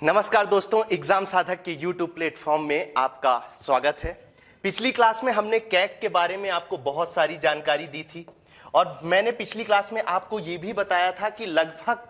नमस्कार दोस्तों, एग्जाम साधक के YouTube प्लेटफॉर्म में आपका स्वागत है। पिछली क्लास में हमने कैग के बारे में आपको बहुत सारी जानकारी दी थी और मैंने पिछली क्लास में आपको यह भी बताया था कि लगभग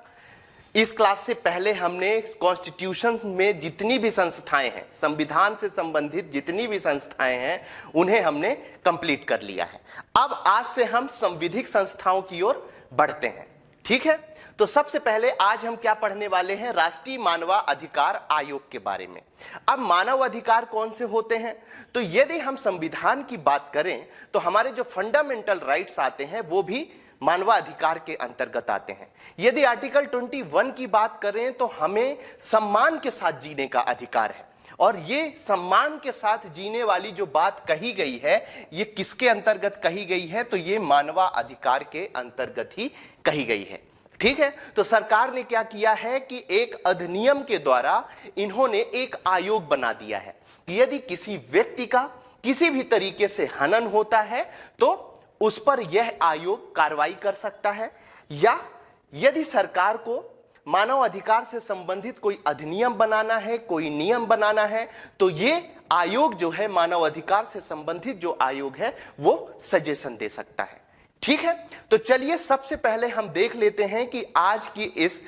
इस क्लास से पहले हमने कॉन्स्टिट्यूशन में जितनी भी संस्थाएं हैं, संविधान से संबंधित जितनी भी संस्थाएं हैं, उन्हें हमने कंप्लीट कर लिया है। अब आज से हम संविधिक संस्थाओं की ओर बढ़ते हैं। ठीक है, तो सबसे पहले आज हम क्या पढ़ने वाले हैं? राष्ट्रीय मानवाधिकार आयोग के बारे में। अब मानव अधिकार कौन से होते हैं? तो यदि हम संविधान की बात करें तो हमारे जो फंडामेंटल राइट्स आते हैं वो भी मानवाधिकार के अंतर्गत आते हैं। यदि आर्टिकल 21 की बात करें तो हमें सम्मान के साथ जीने का अधिकार है, और ये सम्मान के साथ जीने वाली जो बात कही गई है, ये किसके अंतर्गत कही गई है? तो ये मानवाधिकार के अंतर्गत ही कही गई है। ठीक है, तो सरकार ने क्या किया है कि एक अधिनियम के द्वारा इन्होंने एक आयोग बना दिया है कि यदि किसी व्यक्ति का किसी भी तरीके से हनन होता है तो उस पर यह आयोग कार्रवाई कर सकता है, या यदि सरकार को मानव अधिकार से संबंधित कोई अधिनियम बनाना है, कोई नियम बनाना है, तो ये आयोग जो है, मानव अधिकार से संबंधित जो आयोग है, वो सजेशन दे सकता है। ठीक है, तो चलिए सबसे पहले हम देख लेते हैं कि आज की इस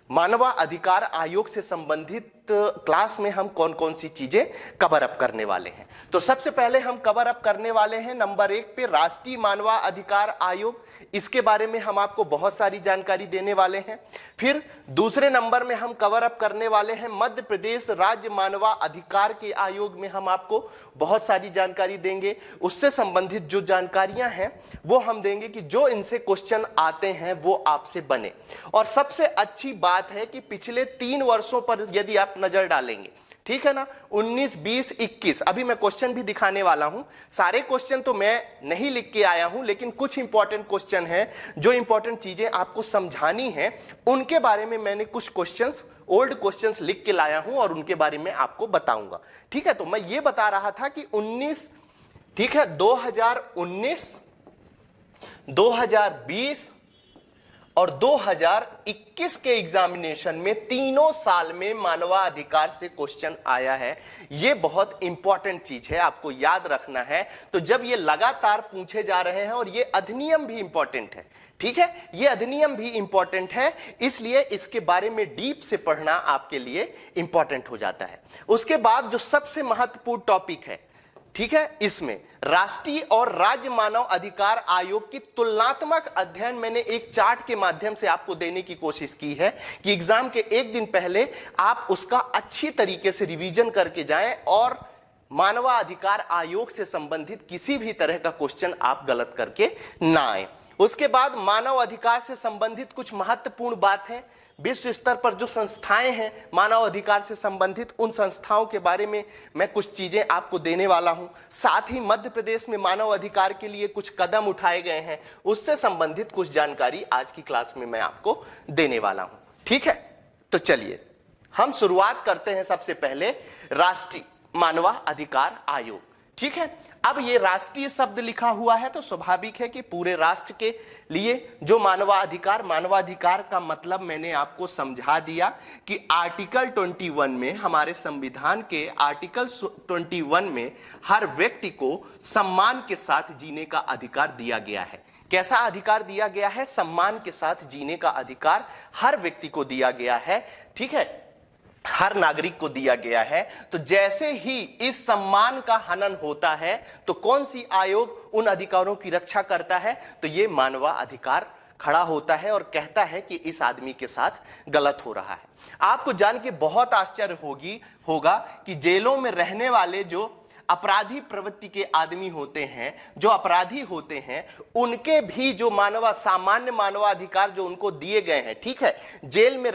मानवाधिकार आयोग से संबंधित क्लास में हम कौन कौन सी चीजें कवर अप करने वाले हैं। तो सबसे पहले हम कवर अप करने वाले हैं नंबर 1 पे राष्ट्रीय मानवाधिकार आयोग। इसके बारे में हम आपको बहुत सारी जानकारी देने वाले हैं। फिर दूसरे नंबर में हम कवर अप करने वाले हैं मध्य प्रदेश राज्य मानवाधिकार के आयोग में हम आपको बहुत सारी जानकारी देंगे। उससे संबंधित जो जानकारियां हैं वो हम देंगे कि जो इनसे क्वेश्चन आते हैं वो आपसे बने। और सबसे अच्छी बात है कि पिछले 3 वर्षों पर यदि आप नजर डालेंगे, ठीक है ना, 19, 20, 21, अभी मैं क्वेश्चन भी दिखाने वाला हूं। सारे क्वेश्चन तो मैं नहीं लिख के आया हूं, लेकिन कुछ इंपॉर्टेंट क्वेश्चन हैं, जो इंपॉर्टेंट चीजें आपको समझानी है उनके बारे में मैंने कुछ क्वेश्चंस, ओल्ड क्वेश्चंस लिख के लाया हूं और उनके बारे में आपको बताऊंगा। ठीक है, तो मैं ये बता रहा था कि 19, ठीक है, 2019, 2020 और 2021 के एग्जामिनेशन में तीनों साल में मानवाधिकार से क्वेश्चन आया है। यह बहुत इंपॉर्टेंट चीज है, आपको याद रखना है। तो जब ये लगातार पूछे जा रहे हैं, और ये अधिनियम भी इंपॉर्टेंट है, ठीक है, ये अधिनियम भी इंपॉर्टेंट है, इसलिए इसके बारे में डीप से पढ़ना आपके लिए इंपॉर्टेंट हो जाता है। उसके बाद जो सबसे महत्वपूर्ण टॉपिक है, ठीक है, इसमें राष्ट्रीय और राज्य मानव अधिकार आयोग की तुलनात्मक अध्ययन मैंने एक चार्ट के माध्यम से आपको देने की कोशिश की है कि एग्जाम के एक दिन पहले आप उसका अच्छी तरीके से रिवीजन करके जाएं और मानवाधिकार आयोग से संबंधित किसी भी तरह का क्वेश्चन आप गलत करके ना आए। उसके बाद मानव अधिकार से संबंधित कुछ महत्वपूर्ण बात है। विश्व स्तर पर जो संस्थाएं हैं मानव अधिकार से संबंधित, उन संस्थाओं के बारे में मैं कुछ चीजें आपको देने वाला हूं। साथ ही मध्य प्रदेश में मानव अधिकार के लिए कुछ कदम उठाए गए हैं, उससे संबंधित कुछ जानकारी आज की क्लास में मैं आपको देने वाला हूं। ठीक है, तो चलिए हम शुरुआत करते हैं सबसे पहले राष्ट्रीय मानवाधिकार आयोग। ठीक है, अब ये राष्ट्रीय शब्द लिखा हुआ है तो स्वाभाविक है कि पूरे राष्ट्र के लिए जो मानवाधिकार का मतलब मैंने आपको समझा दिया कि आर्टिकल 21 में, हमारे संविधान के आर्टिकल 21 में हर व्यक्ति को सम्मान के साथ जीने का अधिकार दिया गया है। कैसा अधिकार दिया गया है? सम्मान के साथ जीने का अधिकार हर व्यक्ति को दिया गया है। ठीक है, हर नागरिक को दिया गया है। तो जैसे ही इस सम्मान का हनन होता है तो कौन सी आयोग उन अधिकारों की रक्षा करता है? तो ये मानवाधिकार खड़ा होता है और कहता है कि इस आदमी के साथ गलत हो रहा है। आपको जान के बहुत आश्चर्य होगा कि जेलों में रहने वाले जो अपराधी प्रवृत्ति के आदमी होते हैं, जो अपराधी होते हैं, उनके भी जो सामान्य मानवाधिकार जो उनको दिए गए हैं, ठीक है, जेल में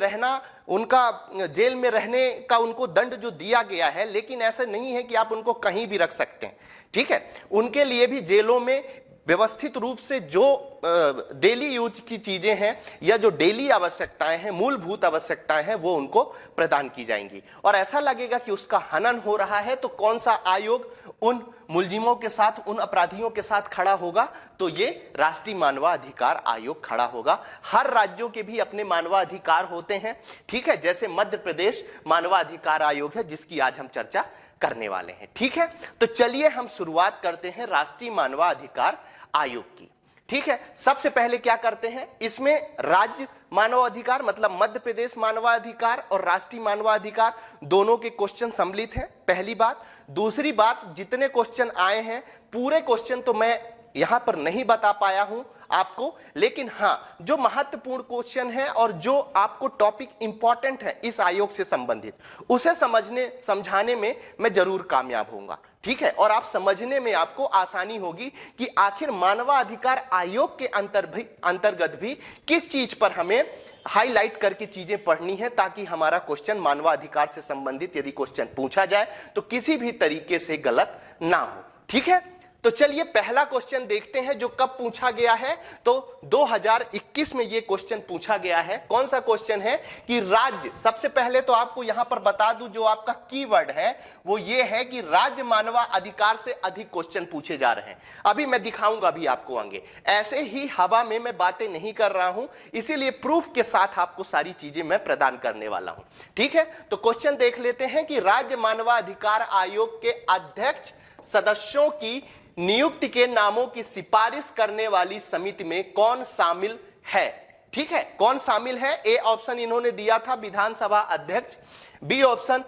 रहने का उनको दंड जो दिया गया है, लेकिन ऐसा नहीं है कि आप उनको कहीं भी रख सकते हैं। ठीक है, उनके लिए भी जेलों में व्यवस्थित रूप से जो डेली यूज की चीजें हैं या जो डेली आवश्यकताएं हैं, मूलभूत आवश्यकताएं हैं, वो उनको प्रदान की जाएंगी। और ऐसा लगेगा कि उसका हनन हो रहा है तो कौन सा आयोग उन मुलजिमों के साथ, उन अपराधियों के साथ खड़ा होगा? तो ये राष्ट्रीय मानवाधिकार आयोग खड़ा होगा। हर राज्यों के भी अपने मानवाधिकार होते हैं, ठीक है, जैसे मध्य प्रदेश मानवाधिकार आयोग है जिसकी आज हम चर्चा करने वाले हैं, ठीक है। तो चलिए हम शुरुआत करते हैं राष्ट्रीय मानवाधिकार आयोग की, ठीक है। सबसे पहले क्या करते हैं, इसमें राज्य मानवाधिकार मतलब मध्य प्रदेश मानवाधिकार और राष्ट्रीय मानवाधिकार दोनों के क्वेश्चन सम्मिलित हैं, पहली बात। दूसरी बात, जितने क्वेश्चन आए हैं पूरे क्वेश्चन तो मैं यहां पर नहीं बता पाया हूं आपको, लेकिन हां जो महत्वपूर्ण क्वेश्चन है और जो आपको टॉपिक इंपॉर्टेंट है इस आयोग से संबंधित, उसे समझाने में मैं जरूर कामयाब होऊंगा, ठीक है। और आप समझने में आपको आसानी होगी कि आखिर मानवाधिकार आयोग के अंतर्गत भी किस चीज पर हमें हाईलाइट करके चीजें पढ़नी है, ताकि हमारा क्वेश्चन मानवाधिकार से संबंधित यदि क्वेश्चन पूछा जाए तो किसी भी तरीके से गलत ना हो, ठीक है। तो चलिए पहला क्वेश्चन देखते हैं जो कब पूछा गया है। तो 2021 में ये क्वेश्चन पूछा गया है। कौन सा क्वेश्चन है कि राज्य, सबसे पहले तो आपको यहां पर बता दूं जो आपका कीवर्ड है वो ये है कि राज्य मानवाधिकार से अधिक क्वेश्चन पूछे जा रहे हैं। अभी मैं दिखाऊंगा भी आपको आगे, ऐसे ही हवा में मैं बातें नहीं कर रहा हूं, इसीलिए प्रूफ के साथ आपको सारी चीजें मैं प्रदान करने वाला हूं, ठीक है। तो क्वेश्चन देख लेते हैं कि राज्य मानवाधिकार आयोग के अध्यक्ष सदस्यों की नियुक्ति के नामों की सिफारिश करने वाली समिति में कौन शामिल है, ठीक है। कौन शामिल है? ए ऑप्शन इन्होंने दिया था विधानसभा अध्यक्ष, बी ऑप्शन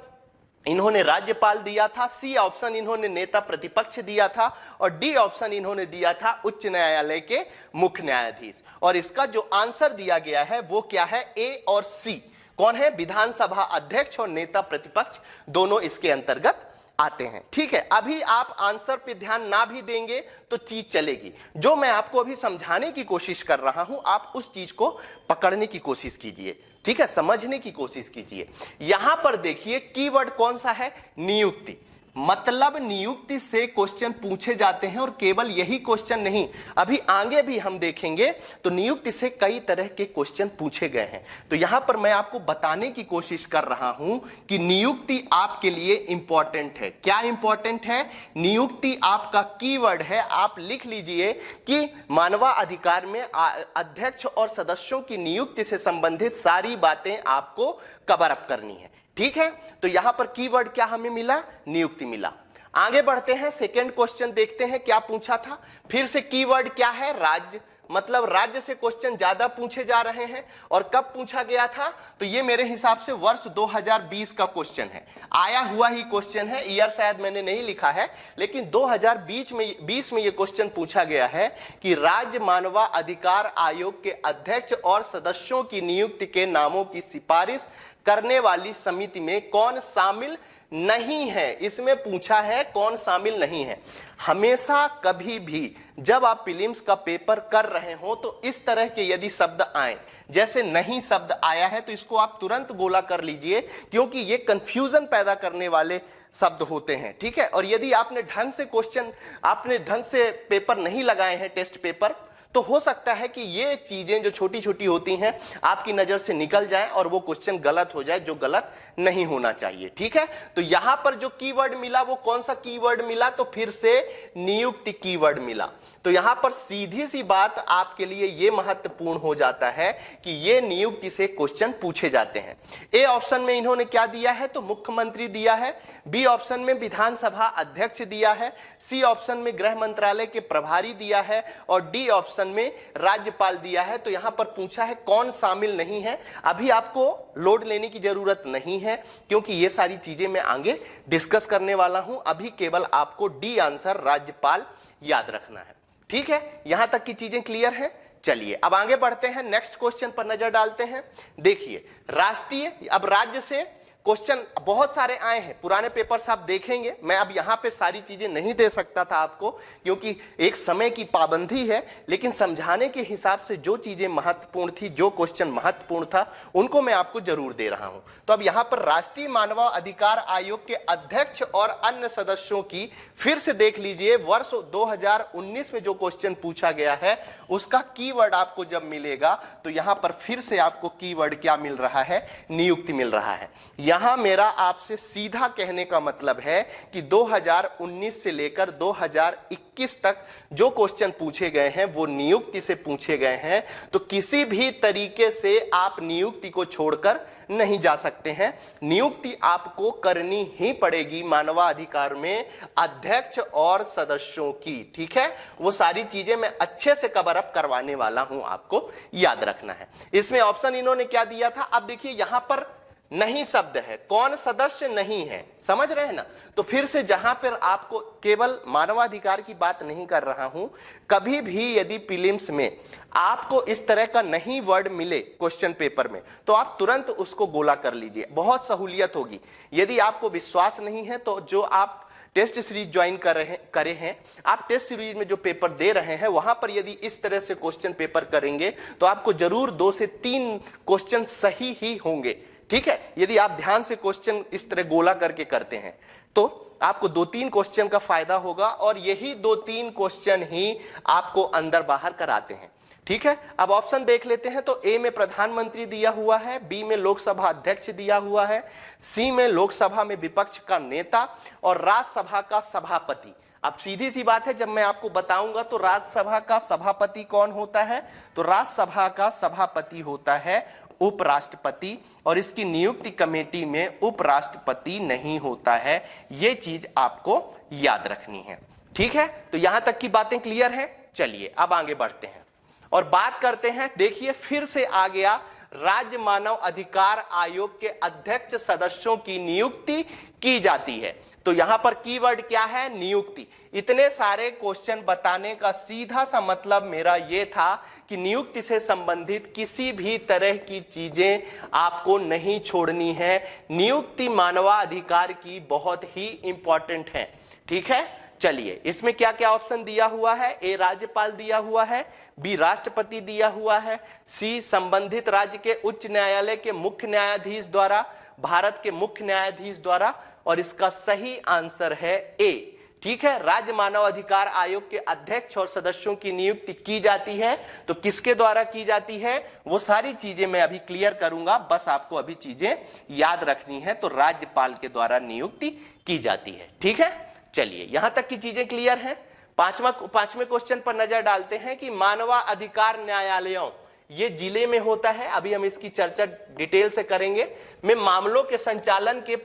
इन्होंने राज्यपाल दिया था, सी ऑप्शन इन्होंने नेता प्रतिपक्ष दिया था और डी ऑप्शन इन्होंने दिया था उच्च न्यायालय के मुख्य न्यायाधीश। और इसका जो आंसर दिया गया है वो क्या है? ए और सी। कौन है? विधानसभा अध्यक्ष और नेता प्रतिपक्ष दोनों इसके अंतर्गत आते हैं, ठीक है। अभी आप आंसर पे ध्यान ना भी देंगे तो चीज चलेगी। जो मैं आपको अभी समझाने की कोशिश कर रहा हूं आप उस चीज को पकड़ने की कोशिश कीजिए, ठीक है, समझने की कोशिश कीजिए। यहां पर देखिए कीवर्ड कौन सा है? नियुक्ति। मतलब नियुक्ति से क्वेश्चन पूछे जाते हैं और केवल यही क्वेश्चन नहीं, अभी आगे भी हम देखेंगे तो नियुक्ति से कई तरह के क्वेश्चन पूछे गए हैं। तो यहां पर मैं आपको बताने की कोशिश कर रहा हूं कि नियुक्ति आपके लिए इंपॉर्टेंट है। क्या इंपॉर्टेंट है? नियुक्ति आपका कीवर्ड है। आप लिख लीजिए कि मानवाधिकार में अध्यक्ष और सदस्यों की नियुक्ति से संबंधित सारी बातें आपको कवर अप करनी है, ठीक है। तो यहां पर कीवर्ड क्या हमें मिला? नियुक्ति मिला। आगे बढ़ते हैं, सेकंड क्वेश्चन देखते हैं क्या पूछा था। फिर से कीवर्ड क्या है? राज्य। मतलब राज्य से क्वेश्चन ज्यादा पूछे जा रहे हैं। और कब पूछा गया था? तो ये मेरे हिसाब से वर्ष 2020 का क्वेश्चन है, आया हुआ ही क्वेश्चन है, ईयर शायद मैंने नहीं लिखा है, लेकिन 2020 में ये क्वेश्चन पूछा गया है कि राज्य मानवाधिकार आयोग के अध्यक्ष और सदस्यों की नियुक्ति के नामों की सिफारिश करने वाली समिति में कौन शामिल नहीं है। इसमें पूछा है कौन शामिल नहीं है। हमेशा कभी भी जब आप प्रीलिम्स का पेपर कर रहे हो तो इस तरह के यदि शब्द आए, जैसे नहीं शब्द आया है, तो इसको आप तुरंत गोला कर लीजिए, क्योंकि ये कंफ्यूजन पैदा करने वाले शब्द होते हैं, ठीक है। और यदि आपने ढंग से पेपर नहीं लगाए हैं, टेस्ट पेपर, तो हो सकता है कि ये चीजें जो छोटी छोटी होती हैं आपकी नजर से निकल जाए और वो क्वेश्चन गलत हो जाए, जो गलत नहीं होना चाहिए, ठीक है। तो यहां पर जो कीवर्ड मिला वो कौन सा कीवर्ड मिला? तो फिर से नियुक्ति कीवर्ड मिला। तो यहां पर सीधी सी बात आपके लिए ये महत्वपूर्ण हो जाता है कि ये नियुक्ति से क्वेश्चन पूछे जाते हैं। ए ऑप्शन में इन्होंने क्या दिया है? तो मुख्यमंत्री दिया है, बी ऑप्शन में विधानसभा अध्यक्ष दिया है, सी ऑप्शन में गृह मंत्रालय के प्रभारी दिया है और डी ऑप्शन में राज्यपाल दिया है। तो यहां पर पूछा है कौन शामिल नहीं है। अभी आपको लोड लेने की जरूरत नहीं है, क्योंकि ये सारी चीजें मैं आगे डिस्कस करने वाला हूं। अभी केवल आपको डी आंसर राज्यपाल याद रखना है, ठीक है। यहां तक की चीजें क्लियर है। चलिए अब आगे बढ़ते हैं, नेक्स्ट क्वेश्चन पर नजर डालते हैं। देखिए, राष्ट्रीय, अब राज्य से क्वेश्चन बहुत सारे आए हैं, पुराने पेपर्स आप देखेंगे। मैं अब यहां पे सारी चीजें नहीं दे सकता था आपको, क्योंकि एक समय की पाबंदी है, लेकिन समझाने के हिसाब से जो चीजें महत्वपूर्ण थी, जो क्वेश्चन महत्वपूर्ण था, उनको मैं आपको जरूर दे रहा हूं। तो अब यहां पर राष्ट्रीय मानव अधिकार आयोग के अध्यक्ष और अन्य सदस्यों की फिर से देख लीजिए, वर्ष 2019 में जो क्वेश्चन पूछा गया है उसका कीवर्ड आपको जब मिलेगा तो यहां पर फिर से आपको कीवर्ड क्या मिल रहा है, नियुक्ति मिल रहा है। यहां मेरा आपसे सीधा कहने का मतलब है कि 2019 से लेकर 2021 तक जो क्वेश्चन पूछे गए हैं वो नियुक्ति से पूछे गए हैं। तो किसी भी तरीके से आप नियुक्ति को छोड़कर नहीं जा सकते हैं। नियुक्ति आपको करनी ही पड़ेगी मानवाधिकार में अध्यक्ष और सदस्यों की, ठीक है। वो सारी चीजें मैं अच्छे से कवर अप करवाने वाला हूं, आपको याद रखना है। इसमें ऑप्शन इन्होंने क्या दिया था, अब देखिए यहां पर नहीं शब्द है, कौन सदस्य नहीं है, समझ रहे हैं ना। तो फिर से जहां पर आपको केवल मानवाधिकार की बात नहीं कर रहा हूं, कभी भी यदि प्रीलिम्स में आपको इस तरह का नहीं वर्ड मिले क्वेश्चन पेपर में तो आप तुरंत उसको गोला कर लीजिए, बहुत सहूलियत होगी। यदि आपको विश्वास नहीं है तो जो आप टेस्ट सीरीज ज्वाइन करे हैं, आप टेस्ट सीरीज में जो पेपर दे रहे हैं वहां पर यदि इस तरह से क्वेश्चन पेपर करेंगे तो आपको जरूर 2 से 3 क्वेश्चन सही ही होंगे, ठीक है। यदि आप ध्यान से क्वेश्चन इस तरह गोला करके करते हैं तो आपको 2-3 क्वेश्चन का फायदा होगा, और यही 2-3 क्वेश्चन ही आपको अंदर बाहर कराते हैं, ठीक है। अब ऑप्शन देख लेते हैं। तो ए में प्रधानमंत्री दिया हुआ है, बी में लोकसभा अध्यक्ष दिया हुआ है, सी में लोकसभा में विपक्ष का नेता, और राज्यसभा का सभापति। अब सीधी सी बात है, जब मैं आपको बताऊंगा तो राज्यसभा का सभापति कौन होता है, तो राज्यसभा का सभापति होता है उपराष्ट्रपति, और इसकी नियुक्ति कमेटी में उपराष्ट्रपति नहीं होता है। यह चीज आपको याद रखनी है, ठीक है। तो यहां तक की बातें क्लियर हैं। चलिए अब आगे बढ़ते हैं और बात करते हैं। देखिए फिर से आ गया, राज्य मानव अधिकार आयोग के अध्यक्ष सदस्यों की नियुक्ति की जाती है। तो यहां पर कीवर्ड क्या है, नियुक्ति। इतने सारे क्वेश्चन बताने का सीधा सा मतलब मेरा यह था कि नियुक्ति से संबंधित किसी भी तरह की चीजें आपको नहीं छोड़नी है। नियुक्ति मानवाधिकार की बहुत ही इंपॉर्टेंट है, ठीक है। चलिए इसमें क्या क्या ऑप्शन दिया हुआ है, ए राज्यपाल दिया हुआ है, बी राष्ट्रपति दिया हुआ है, सी संबंधित राज्य के उच्च न्यायालय के मुख्य न्यायाधीश द्वारा, भारत के मुख्य न्यायाधीश द्वारा, और इसका सही आंसर है ए, ठीक है। राज्य मानव अधिकार आयोग के अध्यक्ष और सदस्यों की नियुक्ति की जाती है। तो किसके द्वारा की जाती है वो सारी चीजें मैं अभी क्लियर करूंगा, बस आपको अभी चीजें याद रखनी है। तो राज्यपाल के द्वारा नियुक्ति की जाती है, ठीक है। चलिए यहां तक की चीजें क्लियर हैं। पांचवें क्वेश्चन पर नजर डालते हैं कि मानवाधिकार न्यायालयों ये जिले में होता है, अभी हम इसकी चर्चा डिटेल से करेंगे, में मामलों के संचालन के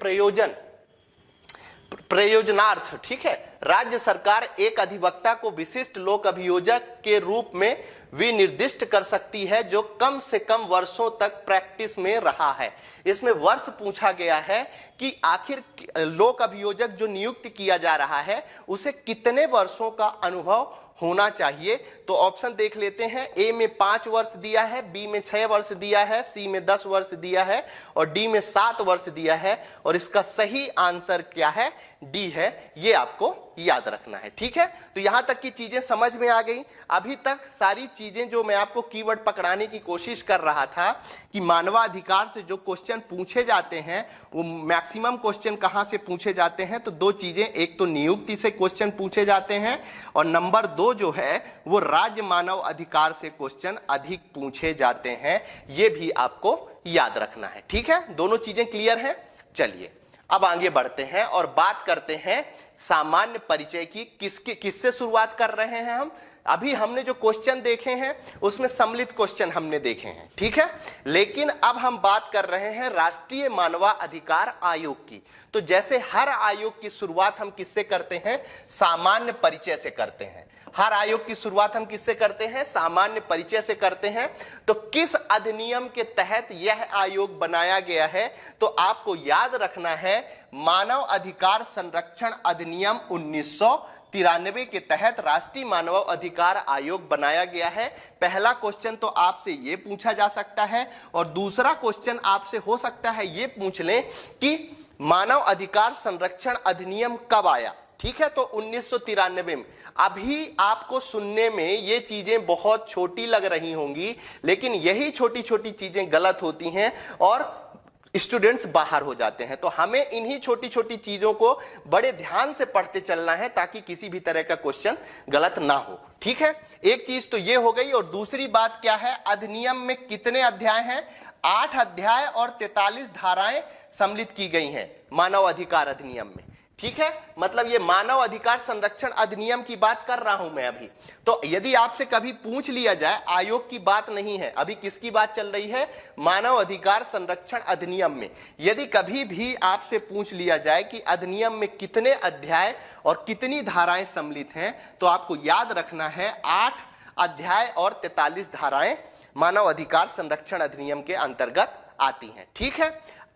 प्रयोजनार्थ, ठीक है, राज्य सरकार एक अधिवक्ता को विशिष्ट लोक अभियोजक के रूप में विनिर्दिष्ट कर सकती है जो कम से कम वर्षों तक प्रैक्टिस में रहा है। इसमें वर्ष पूछा गया है कि आखिर लोक अभियोजक जो नियुक्त किया जा रहा है उसे कितने वर्षों का अनुभव होना चाहिए। तो ऑप्शन देख लेते हैं। ए में 5 वर्ष दिया है, बी में 6 वर्ष दिया है, सी में 10 वर्ष दिया है, और डी में 7 वर्ष दिया है। और इसका सही आंसर क्या है, डी है। ये आपको याद रखना है, ठीक है। तो यहां तक की चीजें समझ में आ गई। अभी तक सारी चीजें जो मैं आपको कीवर्ड पकड़ाने की कोशिश कर रहा था कि मानवाधिकार से जो क्वेश्चन पूछे जाते हैं वो मैक्सिमम क्वेश्चन कहां से पूछे जाते हैं, तो 2 चीजें, एक तो नियुक्ति से क्वेश्चन पूछे जाते हैं, और नंबर 2 जो है वो राज्य मानव अधिकार से क्वेश्चन अधिक पूछे जाते हैं। ये भी आपको याद रखना है, ठीक है। दोनों चीजें क्लियर हैं। चलिए अब आगे बढ़ते हैं और बात करते हैं सामान्य परिचय की। किससे शुरुआत कर रहे हैं हम, अभी हमने जो क्वेश्चन देखे हैं उसमें सम्मिलित क्वेश्चन हमने देखे हैं, ठीक है। लेकिन अब हम बात कर रहे हैं राष्ट्रीय मानवाधिकार आयोग की। तो जैसे हर आयोग की शुरुआत हम किससे करते हैं, सामान्य परिचय से करते हैं। हर आयोग की शुरुआत हम किससे करते हैं, सामान्य परिचय से करते हैं। तो किस अधिनियम के तहत यह आयोग बनाया गया है, तो आपको याद रखना है मानव अधिकार संरक्षण अधिनियम 1993। 1993 के तहत राष्ट्रीय मानव अधिकार आयोग बनाया गया है। पहला क्वेश्चन तो आपसे ये पूछा जा सकता है और दूसरा क्वेश्चन आपसे हो सकता है ये पूछ लें कि मानव अधिकार संरक्षण अधिनियम कब आया। ठीक है, तो 1993 में। अभी आपको सुनने में ये चीजें बहुत छोटी लग रही होंगी, लेकिन यही छोटी छोटी चीजें गलत होती हैं और स्टूडेंट्स बाहर हो जाते हैं। तो हमें इन्हीं छोटी छोटी चीजों को बड़े ध्यान से पढ़ते चलना है ताकि किसी भी तरह का क्वेश्चन गलत ना हो। ठीक है, एक चीज तो ये हो गई। और दूसरी बात क्या है, अधिनियम में कितने अध्याय हैं? 8 अध्याय और 43 धाराएं सम्मिलित की गई हैं मानव अधिकार अधिनियम में। ठीक है, मतलब ये मानव अधिकार संरक्षण अधिनियम की बात कर रहा हूं मैं अभी। तो यदि आपसे कभी पूछ लिया जाए, आयोग की बात नहीं है, अभी किसकी बात चल रही है? मानव अधिकार संरक्षण अधिनियम में। यदि कभी भी आपसे पूछ लिया जाए कि अधिनियम में कितने अध्याय और कितनी धाराएं सम्मिलित हैं, तो आपको याद रखना है 8 अध्याय और 43 धाराएं मानव अधिकार संरक्षण अधिनियम के अंतर्गत आती हैं। ठीक है,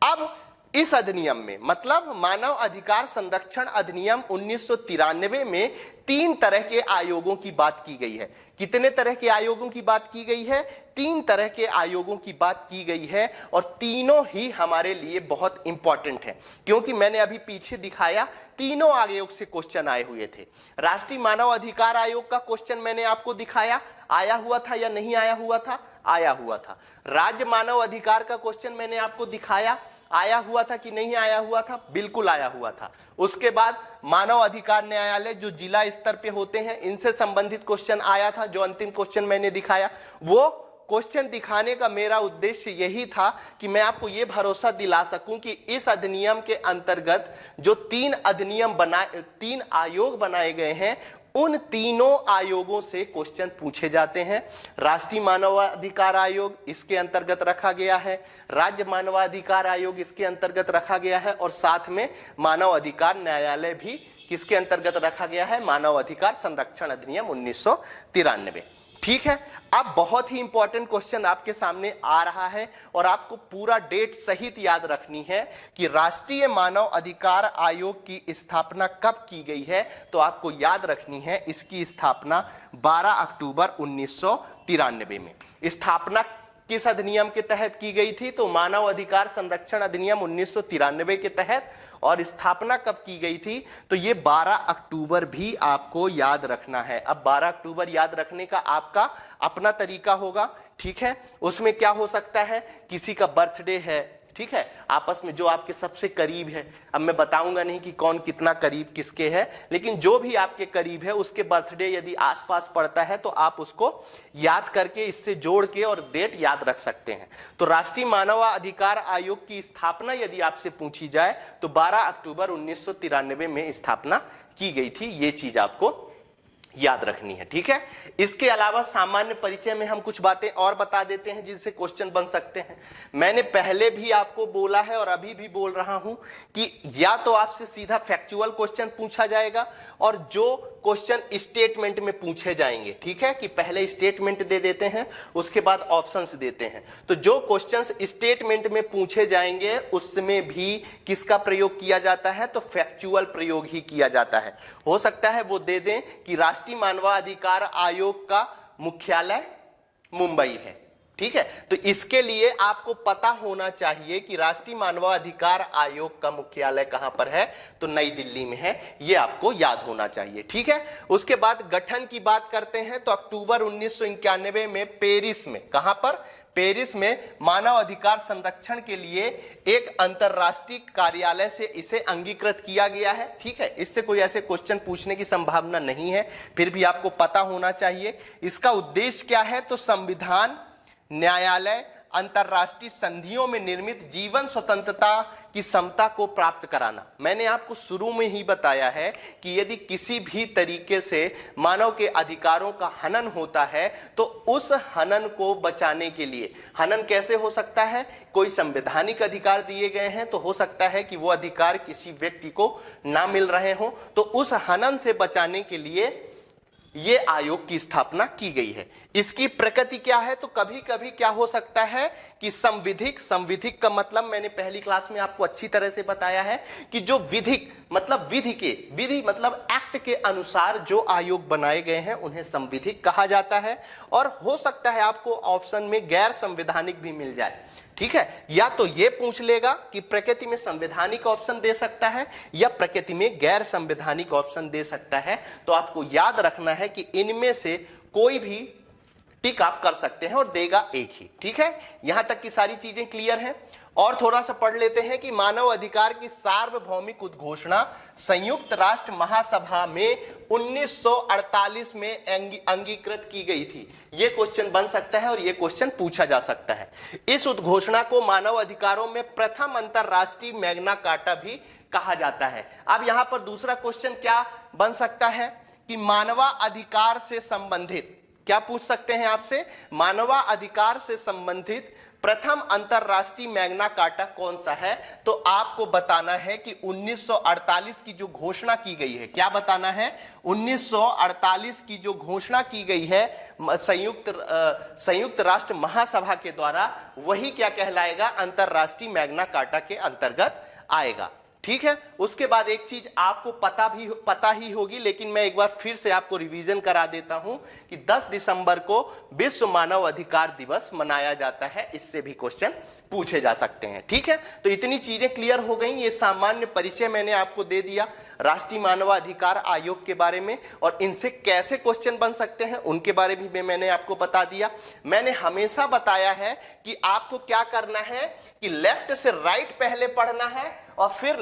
अब इस अधिनियम में मतलब मानव अधिकार संरक्षण अधिनियम 1993 में 3 तरह के आयोगों की बात की गई है। कितने तरह के आयोगों की बात की गई है? 3 तरह के आयोगों की बात की गई है और तीनों ही हमारे लिए बहुत इंपॉर्टेंट है, क्योंकि मैंने अभी पीछे दिखाया तीनों आयोग से क्वेश्चन आए हुए थे। राष्ट्रीय मानव अधिकार आयोग का क्वेश्चन मैंने आपको दिखाया, आया हुआ था या नहीं आया हुआ था? आया हुआ था। राज्य मानव अधिकार का क्वेश्चन मैंने आपको दिखाया, आया हुआ था कि नहीं आया हुआ था? बिल्कुल आया हुआ था। उसके बाद मानव अधिकार न्यायालय जो जिला स्तर पे होते हैं, इनसे संबंधित क्वेश्चन आया था, जो अंतिम क्वेश्चन मैंने दिखाया। वो क्वेश्चन दिखाने का मेरा उद्देश्य यही था कि मैं आपको ये भरोसा दिला सकूं कि इस अधिनियम के अंतर्गत जो 3 आयोग बनाए गए हैं, उन तीनों आयोगों से क्वेश्चन पूछे जाते हैं। राष्ट्रीय मानवाधिकार आयोग इसके अंतर्गत रखा गया है, राज्य मानवाधिकार आयोग इसके अंतर्गत रखा गया है और साथ में मानव अधिकार न्यायालय भी किसके अंतर्गत रखा गया है? मानव अधिकार संरक्षण अधिनियम 1993। ठीक है, अब बहुत ही इंपॉर्टेंट क्वेश्चन आपके सामने आ रहा है और आपको पूरा डेट सहित याद रखनी है कि राष्ट्रीय मानव अधिकार आयोग की स्थापना कब की गई है। तो आपको याद रखनी है इसकी स्थापना 12 अक्टूबर 1993 में। स्थापना किस अधिनियम के तहत की गई थी? तो मानव अधिकार संरक्षण अधिनियम 1993 के तहत। और स्थापना कब की गई थी? तो ये 12 अक्टूबर भी आपको याद रखना है। अब 12 अक्टूबर याद रखने का आपका अपना तरीका होगा। ठीक है, उसमें क्या हो सकता है? किसी का बर्थडे है, ठीक है, आपस में जो आपके सबसे करीब है। अब मैं बताऊंगा नहीं कि कौन कितना करीब किसके है, लेकिन जो भी आपके करीब है उसके बर्थडे यदि आसपास पड़ता है तो आप उसको याद करके इससे जोड़ के और डेट याद रख सकते हैं। तो राष्ट्रीय मानव अधिकार आयोग की स्थापना यदि आपसे पूछी जाए तो 12 अक्टूबर 1993 में स्थापना की गई थी। ये चीज आपको याद रखनी है। ठीक है, इसके अलावा सामान्य परिचय में हम कुछ बातें और बता देते हैं जिनसे क्वेश्चन बन सकते हैं। मैंने पहले भी आपको बोला है और अभी भी बोल रहा हूं कि या तो आपसे सीधा फैक्चुअल क्वेश्चन पूछा जाएगा और जो क्वेश्चन स्टेटमेंट में पूछे जाएंगे। ठीक है, कि पहले स्टेटमेंट दे देते हैं उसके बाद ऑप्शंस देते हैं। तो जो क्वेश्चंस स्टेटमेंट में पूछे जाएंगे उसमें भी किसका प्रयोग किया जाता है? तो फैक्चुअल प्रयोग ही किया जाता है। हो सकता है वो दे दें कि राष्ट्रीय मानवाधिकार आयोग का मुख्यालय मुंबई है। ठीक है, तो इसके लिए आपको पता होना चाहिए कि राष्ट्रीय मानवाधिकार आयोग का मुख्यालय कहां पर है? तो नई दिल्ली में है। यह आपको याद होना चाहिए। ठीक है, उसके बाद गठन की बात करते हैं तो अक्टूबर 1991 में पेरिस में, कहां पर? पेरिस में मानव अधिकार संरक्षण के लिए एक अंतरराष्ट्रीय कार्यालय से इसे अंगीकृत किया गया है। ठीक है, इससे कोई ऐसे क्वेश्चन पूछने की संभावना नहीं है, फिर भी आपको पता होना चाहिए। इसका उद्देश्य क्या है? तो संविधान, न्यायालय, अंतरराष्ट्रीय संधियों में निर्मित जीवन स्वतंत्रता की समता को प्राप्त कराना। मैंने आपको शुरू में ही बताया है कि यदि किसी भी तरीके से मानव के अधिकारों का हनन होता है तो उस हनन को बचाने के लिए, हनन कैसे हो सकता है? कोई संवैधानिक अधिकार दिए गए हैं तो हो सकता है कि वो अधिकार किसी व्यक्ति को ना मिल रहे हो, तो उस हनन से बचाने के लिए ये आयोग की स्थापना की गई है। इसकी प्रकृति क्या है? तो कभी कभी क्या हो सकता है कि संविधिक का मतलब मैंने पहली क्लास में आपको अच्छी तरह से बताया है कि जो विधिक मतलब विधि मतलब एक्ट एक्ट के अनुसार जो आयोग बनाए गए हैं उन्हें संविधिक कहा जाता है। और हो सकता है आपको ऑप्शन में गैर संवैधानिक भी मिल जाए, ठीक है, या तो ये पूछ लेगा कि प्रकृति में संवैधानिक ऑप्शन दे सकता है या प्रकृति में गैर संवैधानिक ऑप्शन दे सकता है। तो आपको याद रखना है कि इनमें से कोई भी टिक आप कर सकते हैं और देगा एक ही, ठीक है। यहां तक की सारी चीजें क्लियर हैं। और थोड़ा सा पढ़ लेते हैं कि मानव अधिकार की सार्वभौमिक उद्घोषणा संयुक्त राष्ट्र महासभा में 1948 में अंगीकृत की गई थी। यह क्वेश्चन बन सकता है और यह क्वेश्चन पूछा जा सकता है। इस उद्घोषणा को मानव अधिकारों में प्रथम अंतरराष्ट्रीय मैग्ना कार्टा भी कहा जाता है। अब यहां पर दूसरा क्वेश्चन क्या बन सकता है कि मानवाधिकार से संबंधित क्या पूछ सकते हैं आपसे, मानवाधिकार से संबंधित प्रथम अंतरराष्ट्रीय मैग्ना कार्टा कौन सा है। तो आपको बताना है कि 1948 की जो घोषणा की गई है, क्या बताना है, 1948 की जो घोषणा की गई है संयुक्त राष्ट्र महासभा के द्वारा, वही क्या कहलाएगा, अंतरराष्ट्रीय मैग्ना कार्टा के अंतर्गत आएगा, ठीक है। उसके बाद एक चीज आपको पता ही होगी, लेकिन मैं एक बार फिर से आपको रिवीजन करा देता हूं कि 10 दिसंबर को विश्व मानव अधिकार दिवस मनाया जाता है। इससे भी क्वेश्चन पूछे जा सकते हैं, ठीक है। तो इतनी चीजें क्लियर हो गई। ये सामान्य परिचय मैंने आपको दे दिया राष्ट्रीय मानवाधिकार आयोग के बारे में, और इनसे कैसे क्वेश्चन बन सकते हैं उनके बारे में भी मैंने आपको बता दिया। मैंने हमेशा बताया है कि आपको क्या करना है कि लेफ्ट से राइट पहले पढ़ना है और फिर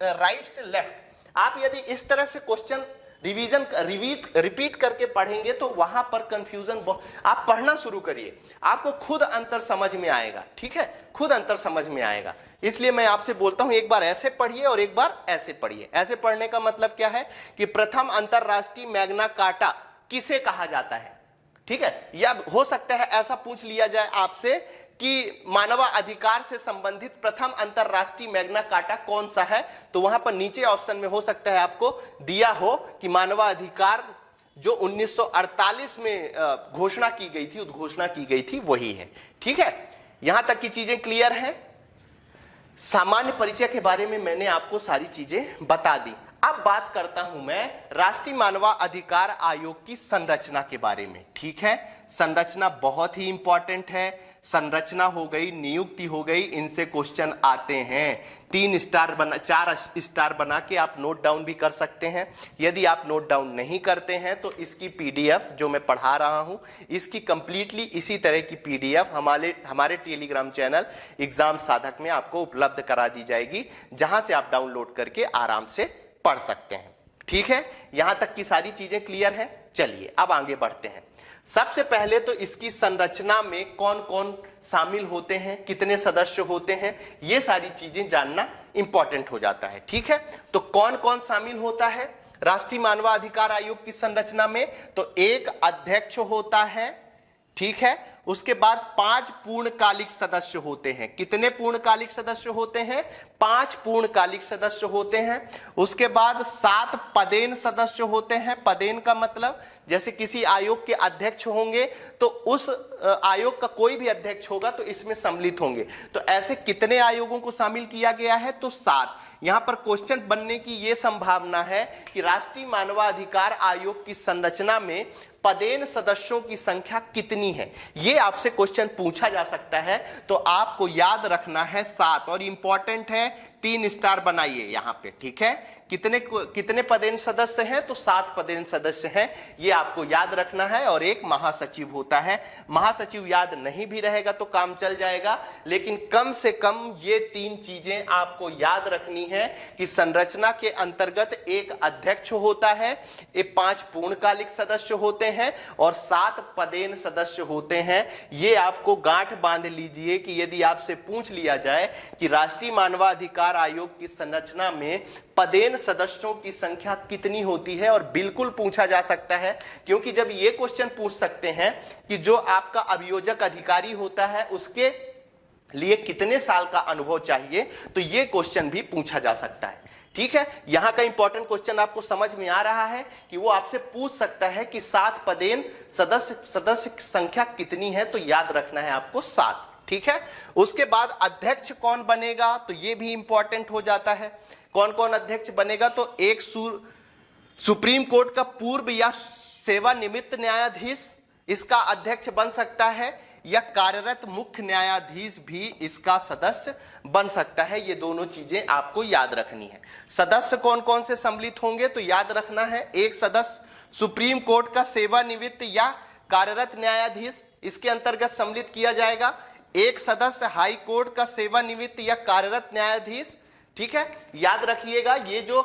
राइट से लेफ्ट। आप यदि इस तरह से क्वेश्चन रिपीट करके पढ़ेंगे तो वहां पर कंफ्यूजन आप पढ़ना शुरू करिए, आपको खुद अंतर समझ में आएगा, ठीक है, खुद अंतर समझ में आएगा। इसलिए मैं आपसे बोलता हूं एक बार ऐसे पढ़िए और एक बार ऐसे पढ़िए। ऐसे पढ़ने का मतलब क्या है कि प्रथम अंतरराष्ट्रीय मैग्ना कार्टा किसे कहा जाता है, ठीक है। या हो सकता है ऐसा पूछ लिया जाए आपसे कि मानवाधिकार से संबंधित प्रथम अंतरराष्ट्रीय मैग्ना कार्टा कौन सा है, तो वहां पर नीचे ऑप्शन में हो सकता है आपको दिया हो कि मानवाधिकार जो 1948 में घोषणा की गई थी, उद्घोषणा की गई थी, वही है, ठीक है। यहां तक की चीजें क्लियर है। सामान्य परिचय के बारे में मैंने आपको सारी चीजें बता दी। अब बात करता हूं मैं राष्ट्रीय मानवाधिकार आयोग की संरचना के बारे में, ठीक है। संरचना बहुत ही इंपॉर्टेंट है। संरचना हो गई, नियुक्ति हो गई, इनसे क्वेश्चन आते हैं। 4 स्टार बना के आप नोट डाउन भी कर सकते हैं। यदि आप नोट डाउन नहीं करते हैं तो इसकी पीडीएफ जो मैं पढ़ा रहा हूं, इसकी कंप्लीटली इसी तरह की पीडीएफ हमारे टेलीग्राम चैनल एग्जाम साधक में आपको उपलब्ध करा दी जाएगी, जहां से आप डाउनलोड करके आराम से पढ़ सकते हैं, ठीक है। यहां तक की सारी चीजें क्लियर है। चलिए अब आगे बढ़ते हैं। सबसे पहले तो इसकी संरचना में कौन कौन शामिल होते हैं, कितने सदस्य होते हैं, ये सारी चीजें जानना इंपॉर्टेंट हो जाता है, ठीक है। तो कौन कौन शामिल होता है राष्ट्रीय मानवाधिकार आयोग की संरचना में, तो एक अध्यक्ष होता है, ठीक है। उसके बाद 5 पूर्णकालिक सदस्य होते हैं। कितने पूर्णकालिक सदस्य होते हैं, 5 पूर्णकालिक सदस्य होते हैं। उसके बाद 7 पदेन सदस्य होते हैं। पदेन का मतलब जैसे किसी आयोग के अध्यक्ष होंगे तो उस आयोग का कोई भी अध्यक्ष होगा तो इसमें सम्मिलित होंगे। तो ऐसे कितने आयोगों को शामिल किया गया है, तो 7। यहां पर क्वेश्चन बनने की यह संभावना है कि राष्ट्रीय मानवाधिकार आयोग की संरचना में पदेन सदस्यों की संख्या कितनी है, यह आपसे क्वेश्चन पूछा जा सकता है। तो आपको याद रखना है 7, और इंपॉर्टेंट है 3 स्टार बनाइए यहां पे, ठीक है। कितने पदेन सदस्य हैं, तो 7 पदेन सदस्य हैं, ये आपको याद रखना है। और एक महासचिव होता है। महासचिव याद नहीं भी रहेगा तो काम चल जाएगा, लेकिन कम से कम ये 3 चीजें आपको याद रखनी है कि संरचना के अंतर्गत एक अध्यक्ष होता है, 5 पूर्णकालिक सदस्य होते हैं और 7 पदेन सदस्य होते हैं। ये आपको गांठ बांध लीजिए कि यदि आपसे पूछ लिया जाए कि राष्ट्रीय मानवाधिकार आयोग की संरचना में पदेन सदस्यों की संख्या कितनी होती है, और बिल्कुल पूछा जा सकता है, क्योंकि जब ये क्वेश्चन पूछ सकते हैं कि जो आपका अभियोजक अधिकारी होता है उसके लिए कितने साल का अनुभव चाहिए, तो ये क्वेश्चन भी पूछा जा सकता है, ठीक है। यहां का इंपॉर्टेंट क्वेश्चन आपको समझ में आ रहा है कि वो आपसे पूछ सकता है कि 7 पदेन सदस्य की संख्या कितनी है, तो याद रखना है आपको 7, ठीक है। उसके बाद अध्यक्ष कौन बनेगा, तो ये भी इंपॉर्टेंट हो जाता है। कौन कौन अध्यक्ष बनेगा, तो एक सुप्रीम कोर्ट का पूर्व या सेवानिवृत्त न्यायाधीश इसका अध्यक्ष बन सकता है, या कार्यरत मुख्य न्यायाधीश भी इसका सदस्य बन सकता है। ये दोनों चीजें आपको याद रखनी है। सदस्य कौन कौन से सम्मिलित होंगे, तो याद रखना है, एक सदस्य सुप्रीम कोर्ट का सेवानिवृत्त या कार्यरत न्यायाधीश, इसके अंतर्गत सम्मिलित किया जाएगा। एक सदस्य हाई कोर्ट का सेवानिवृत्त या कार्यरत न्यायाधीश। ठीक है, याद रखिएगा, ये जो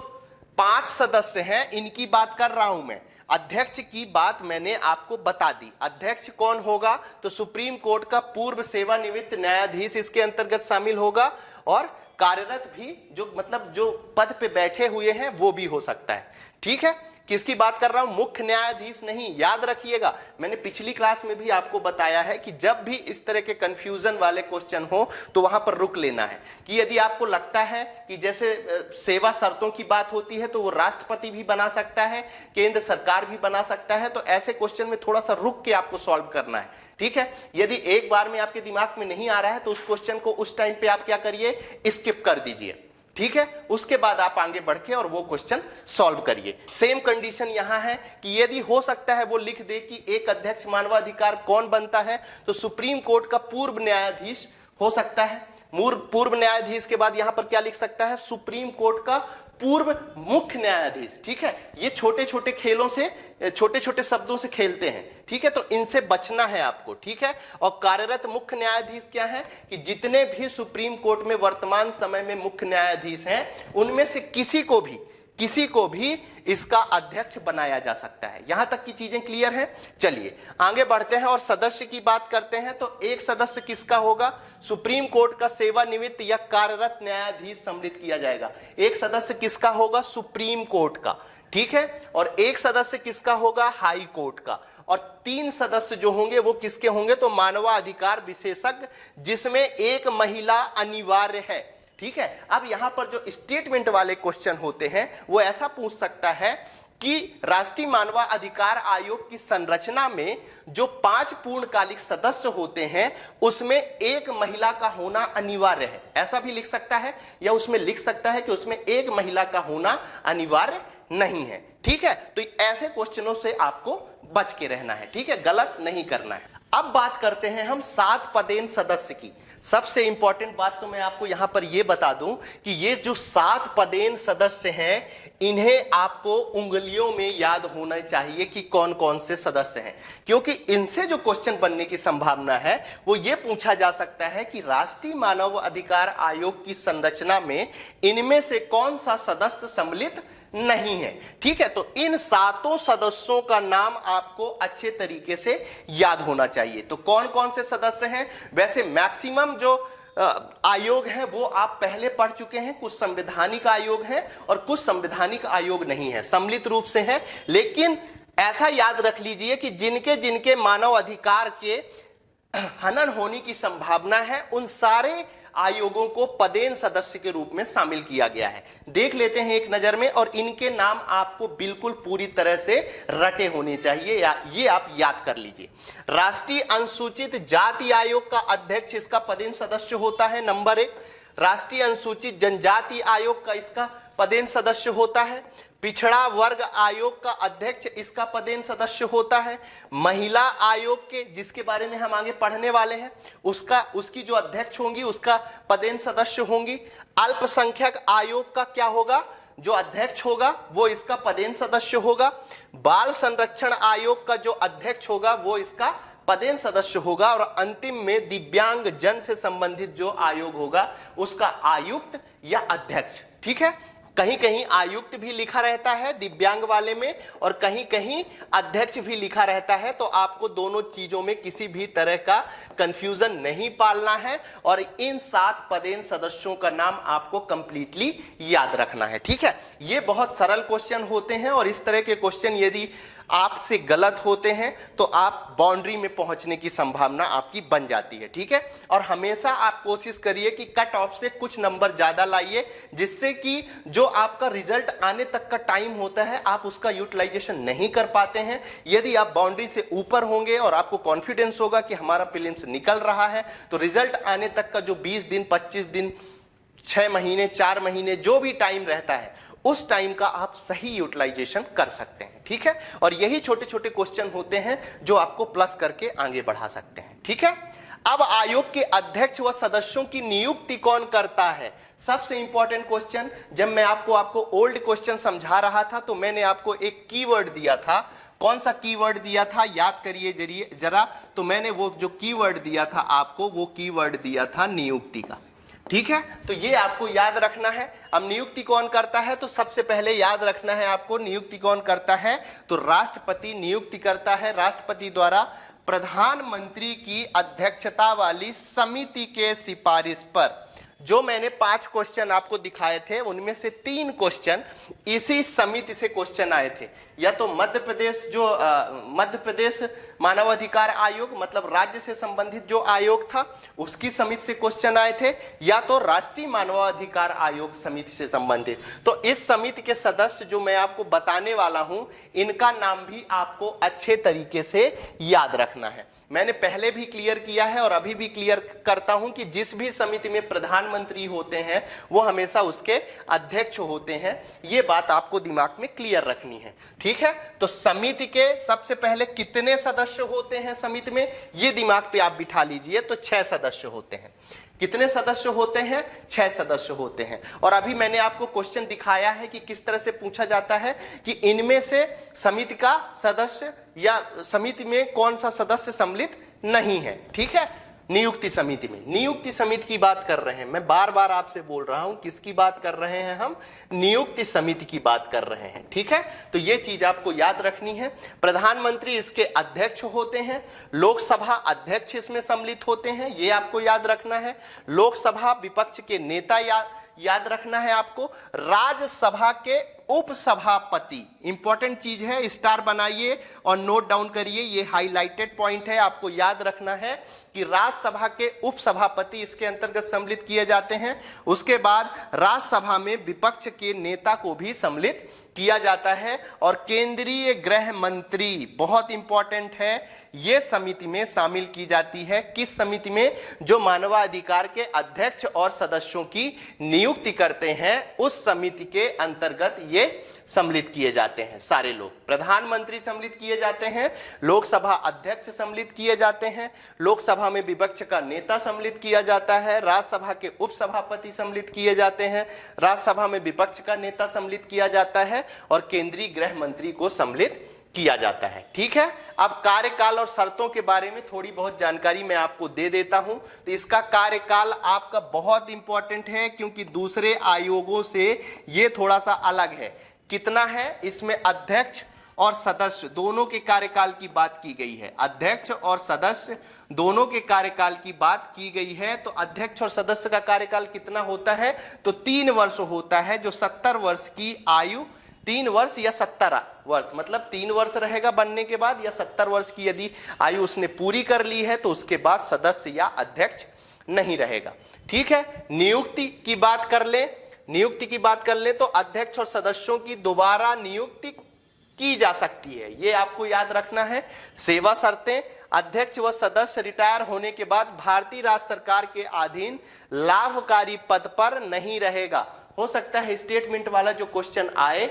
5 सदस्य हैं इनकी बात कर रहा हूं मैं। अध्यक्ष की बात मैंने आपको बता दी। अध्यक्ष कौन होगा, तो सुप्रीम कोर्ट का पूर्व सेवानिवृत्त न्यायाधीश इसके अंतर्गत शामिल होगा, और कार्यरत भी जो मतलब जो पद पे बैठे हुए हैं वो भी हो सकता है। ठीक है, किसकी बात कर रहा हूं, मुख्य न्यायाधीश नहीं। याद रखिएगा, मैंने पिछली क्लास में भी आपको बताया है कि जब भी इस तरह के कंफ्यूजन वाले क्वेश्चन हो तो वहां पर रुक लेना है, कि यदि आपको लगता है कि जैसे सेवा शर्तों की बात होती है तो वो राष्ट्रपति भी बना सकता है, केंद्र सरकार भी बना सकता है, तो ऐसे क्वेश्चन में थोड़ा सा रुक के आपको सॉल्व करना है। ठीक है, यदि एक बार में आपके दिमाग में नहीं आ रहा है तो उस क्वेश्चन को उस टाइम पे आप क्या करिए, स्किप कर दीजिए। ठीक है, उसके बाद आप आगे बढ़ के और वो क्वेश्चन सॉल्व करिए। सेम कंडीशन यहां है कि यदि हो सकता है वो लिख दे कि एक अध्यक्ष मानवाधिकार कौन बनता है, तो सुप्रीम कोर्ट का पूर्व न्यायाधीश हो सकता है। पूर्व न्यायाधीश के बाद यहां पर क्या लिख सकता है, सुप्रीम कोर्ट का पूर्व मुख्य न्यायाधीश। ठीक है, ये छोटे छोटे खेलों से, छोटे छोटे शब्दों से खेलते हैं। ठीक है, तो इनसे बचना है आपको। ठीक है, और कार्यरत मुख्य न्यायाधीश क्या है कि जितने भी सुप्रीम कोर्ट में वर्तमान समय में मुख्य न्यायाधीश हैं उनमें से किसी को भी इसका अध्यक्ष बनाया जा सकता है। यहां तक की चीजें क्लियर है। चलिए आगे बढ़ते हैं और सदस्य की बात करते हैं। तो एक सदस्य किसका होगा, सुप्रीम कोर्ट का सेवानिवृत्त या कार्यरत न्यायाधीश सम्मिलित किया जाएगा। एक सदस्य किसका होगा, सुप्रीम कोर्ट का। ठीक है, और एक सदस्य किसका होगा, हाई कोर्ट का। और 3 सदस्य जो होंगे वो किसके होंगे, तो मानवाधिकार विशेषज्ञ, जिसमें एक महिला अनिवार्य है। ठीक है, अब यहां पर जो स्टेटमेंट वाले क्वेश्चन होते हैं वो ऐसा पूछ सकता है कि राष्ट्रीय मानवाधिकार आयोग की संरचना में जो 5 पूर्णकालिक सदस्य होते हैं उसमें एक महिला का होना अनिवार्य है, ऐसा भी लिख सकता है, या उसमें लिख सकता है कि उसमें एक महिला का होना अनिवार्य नहीं है। ठीक है, तो ऐसे क्वेश्चनों से आपको बच के रहना है। ठीक है, गलत नहीं करना है। अब बात करते हैं हम 7 पदेन सदस्य की। सबसे इंपॉर्टेंट बात तो मैं आपको यहां पर यह बता दूं कि ये जो 7 पदेन सदस्य हैं इन्हें आपको उंगलियों में याद होना चाहिए कि कौन कौन से सदस्य हैं, क्योंकि इनसे जो क्वेश्चन बनने की संभावना है वो ये पूछा जा सकता है कि राष्ट्रीय मानव अधिकार आयोग की संरचना में इनमें से कौन सा सदस्य सम्मिलित नहीं है। ठीक है, तो इन 7 सदस्यों का नाम आपको अच्छे तरीके से याद होना चाहिए। तो कौन कौन से सदस्य हैं, वैसे मैक्सिमम जो आयोग हैं वो आप पहले पढ़ चुके हैं। कुछ संवैधानिक आयोग हैं और कुछ संवैधानिक आयोग नहीं है, सम्मिलित रूप से है। लेकिन ऐसा याद रख लीजिए कि जिनके जिनके मानव अधिकार के हनन होने की संभावना है उन सारे आयोगों को पदेन सदस्य के रूप में शामिल किया गया है। देख लेते हैं एक नजर में, और इनके नाम आपको बिल्कुल पूरी तरह से रटे होने चाहिए, या ये आप याद कर लीजिए। राष्ट्रीय अनुसूचित जाति आयोग का अध्यक्ष इसका पदेन सदस्य होता है, नंबर 1। राष्ट्रीय अनुसूचित जनजाति आयोग का इसका पदेन सदस्य होता है। पिछड़ा वर्ग आयोग का अध्यक्ष इसका पदेन सदस्य होता है। महिला आयोग के, जिसके बारे में हम आगे पढ़ने वाले हैं, उसकी जो अध्यक्ष होंगी उसका पदेन सदस्य होंगी। अल्पसंख्यक आयोग का क्या होगा, जो अध्यक्ष होगा वो इसका पदेन सदस्य होगा। बाल संरक्षण आयोग का जो अध्यक्ष होगा वो इसका पदेन सदस्य होगा। और अंतिम में दिव्यांग जन से संबंधित जो आयोग होगा उसका आयुक्त या अध्यक्ष। ठीक है, कहीं कहीं आयुक्त भी लिखा रहता है दिव्यांग वाले में, और कहीं कहीं अध्यक्ष भी लिखा रहता है। तो आपको दोनों चीजों में किसी भी तरह का कंफ्यूजन नहीं पालना है, और इन 7 पदेन सदस्यों का नाम आपको कंप्लीटली याद रखना है। ठीक है, ये बहुत सरल क्वेश्चन होते हैं, और इस तरह के क्वेश्चन यदि आपसे गलत होते हैं तो आप बाउंड्री में पहुंचने की संभावना आपकी बन जाती है। ठीक है, और हमेशा आप कोशिश करिए कि कट ऑफ से कुछ नंबर ज्यादा लाइए, जिससे कि जो आपका रिजल्ट आने तक का टाइम होता है आप उसका यूटिलाइजेशन नहीं कर पाते हैं। यदि आप बाउंड्री से ऊपर होंगे और आपको कॉन्फिडेंस होगा कि हमारा प्रीलिम्स निकल रहा है, तो रिजल्ट आने तक का जो 20 दिन, 25 दिन, 6 महीने, 4 महीने जो भी टाइम रहता है उस टाइम का आप सही यूटिलाइजेशन कर सकते हैं। ठीक है, और यही छोटे छोटे क्वेश्चन होते हैं जो आपको प्लस करके आगे बढ़ा सकते हैं। ठीक है, अब आयोग के अध्यक्ष व सदस्यों की नियुक्ति कौन करता है? सबसे इंपॉर्टेंट क्वेश्चन। जब मैं आपको ओल्ड क्वेश्चन समझा रहा था तो मैंने आपको एक कीवर्ड दिया था। कौन सा कीवर्ड दिया था, याद करिए जरा। तो मैंने वो जो कीवर्ड दिया था आपको, वो कीवर्ड दिया था नियुक्ति का। ठीक है, तो ये आपको याद रखना है। अब नियुक्ति कौन करता है, तो सबसे पहले याद रखना है आपको नियुक्ति कौन करता है, तो राष्ट्रपति नियुक्ति करता है। राष्ट्रपति द्वारा प्रधानमंत्री की अध्यक्षता वाली समिति के सिफारिश पर। जो मैंने 5 क्वेश्चन आपको दिखाए थे उनमें से 3 क्वेश्चन इसी समिति से क्वेश्चन आए थे। या तो मध्य प्रदेश मानवाधिकार आयोग, मतलब राज्य से संबंधित जो आयोग था उसकी समिति से क्वेश्चन आए थे, या तो राष्ट्रीय मानवाधिकार आयोग समिति से संबंधित। तो इस समिति के सदस्य जो मैं आपको बताने वाला हूं, इनका नाम भी आपको अच्छे तरीके से याद रखना है। मैंने पहले भी क्लियर किया है और अभी भी क्लियर करता हूं कि जिस भी समिति में प्रधानमंत्री होते हैं वो हमेशा उसके अध्यक्ष होते हैं। ये बात आपको दिमाग में क्लियर रखनी है। ठीक है, तो समिति के सबसे पहले कितने सदस्य होते हैं समिति में, ये दिमाग पे आप बिठा लीजिए। तो 6 सदस्य होते हैं। कितने सदस्य होते हैं? 6 सदस्य होते हैं। और अभी मैंने आपको क्वेश्चन दिखाया है कि किस तरह से पूछा जाता है कि इनमें से समिति का सदस्य या समिति में कौन सा सदस्य सम्मिलित नहीं है। ठीक है, नियुक्ति समिति में, नियुक्ति समिति की बात कर रहे हैं। मैं बार बार आपसे बोल रहा हूं किसकी बात कर रहे हैं हम, नियुक्ति समिति की बात कर रहे हैं। ठीक है, तो ये चीज आपको याद रखनी है। प्रधानमंत्री इसके अध्यक्ष होते हैं, लोकसभा अध्यक्ष इसमें सम्मिलित होते हैं, ये आपको याद रखना है। लोकसभा विपक्ष के नेता याद रखना है आपको। राज्यसभा के उपसभापति, इंपॉर्टेंट चीज है, स्टार बनाइए और नोट डाउन करिए, ये हाईलाइटेड पॉइंट है, आपको याद रखना है कि राज्यसभा के उपसभापति इसके अंतर्गत सम्मिलित किए जाते हैं। उसके बाद राज्यसभा में विपक्ष के नेता को भी सम्मिलित किया जाता है। और केंद्रीय गृह मंत्री बहुत इंपॉर्टेंट है, यह समिति में शामिल की जाती है। किस समिति में? जो मानवाधिकार के अध्यक्ष और सदस्यों की नियुक्ति करते हैं उस समिति के अंतर्गत ये सम्मिलित किए जाते हैं सारे लोग। प्रधानमंत्री सम्मिलित किए जाते हैं, लोकसभा अध्यक्ष सम्मिलित किए जाते हैं, लोकसभा में विपक्ष का नेता सम्मिलित किया जाता है, राज्यसभा के उपसभापति सम्मिलित किए जाते हैं, राज्यसभा में विपक्ष का नेता सम्मिलित किया जाता है और केंद्रीय गृह मंत्री को सम्मिलित किया जाता है। ठीक है, अब कार्यकाल और शर्तों के बारे में थोड़ी बहुत जानकारी मैं आपको दे देता हूं। तो इसका कार्यकाल आपका बहुत इंपॉर्टेंट है क्योंकि दूसरे आयोगों से ये थोड़ा सा अलग है। कितना है? इसमें अध्यक्ष और सदस्य दोनों के कार्यकाल की बात की गई है। अध्यक्ष और सदस्य दोनों के कार्यकाल की बात की गई है। तो अध्यक्ष और सदस्य का कार्यकाल कितना होता है? तो 3 वर्ष होता है। जो 70 वर्ष की आयु, 3 वर्ष या 70 वर्ष, मतलब 3 वर्ष रहेगा बनने के बाद, या 70 वर्ष की यदि आयु उसने पूरी कर ली है तो उसके बाद सदस्य या अध्यक्ष नहीं रहेगा। ठीक है, नियुक्ति की बात कर ले, नियुक्ति की बात कर ले तो अध्यक्ष और सदस्यों की दोबारा नियुक्ति की जा सकती है, ये आपको याद रखना है। सेवा शर्तें, अध्यक्ष व सदस्य रिटायर होने के बाद भारतीय राज्य सरकार के अधीन लाभकारी पद पर नहीं रहेगा। हो सकता है स्टेटमेंट वाला जो क्वेश्चन आए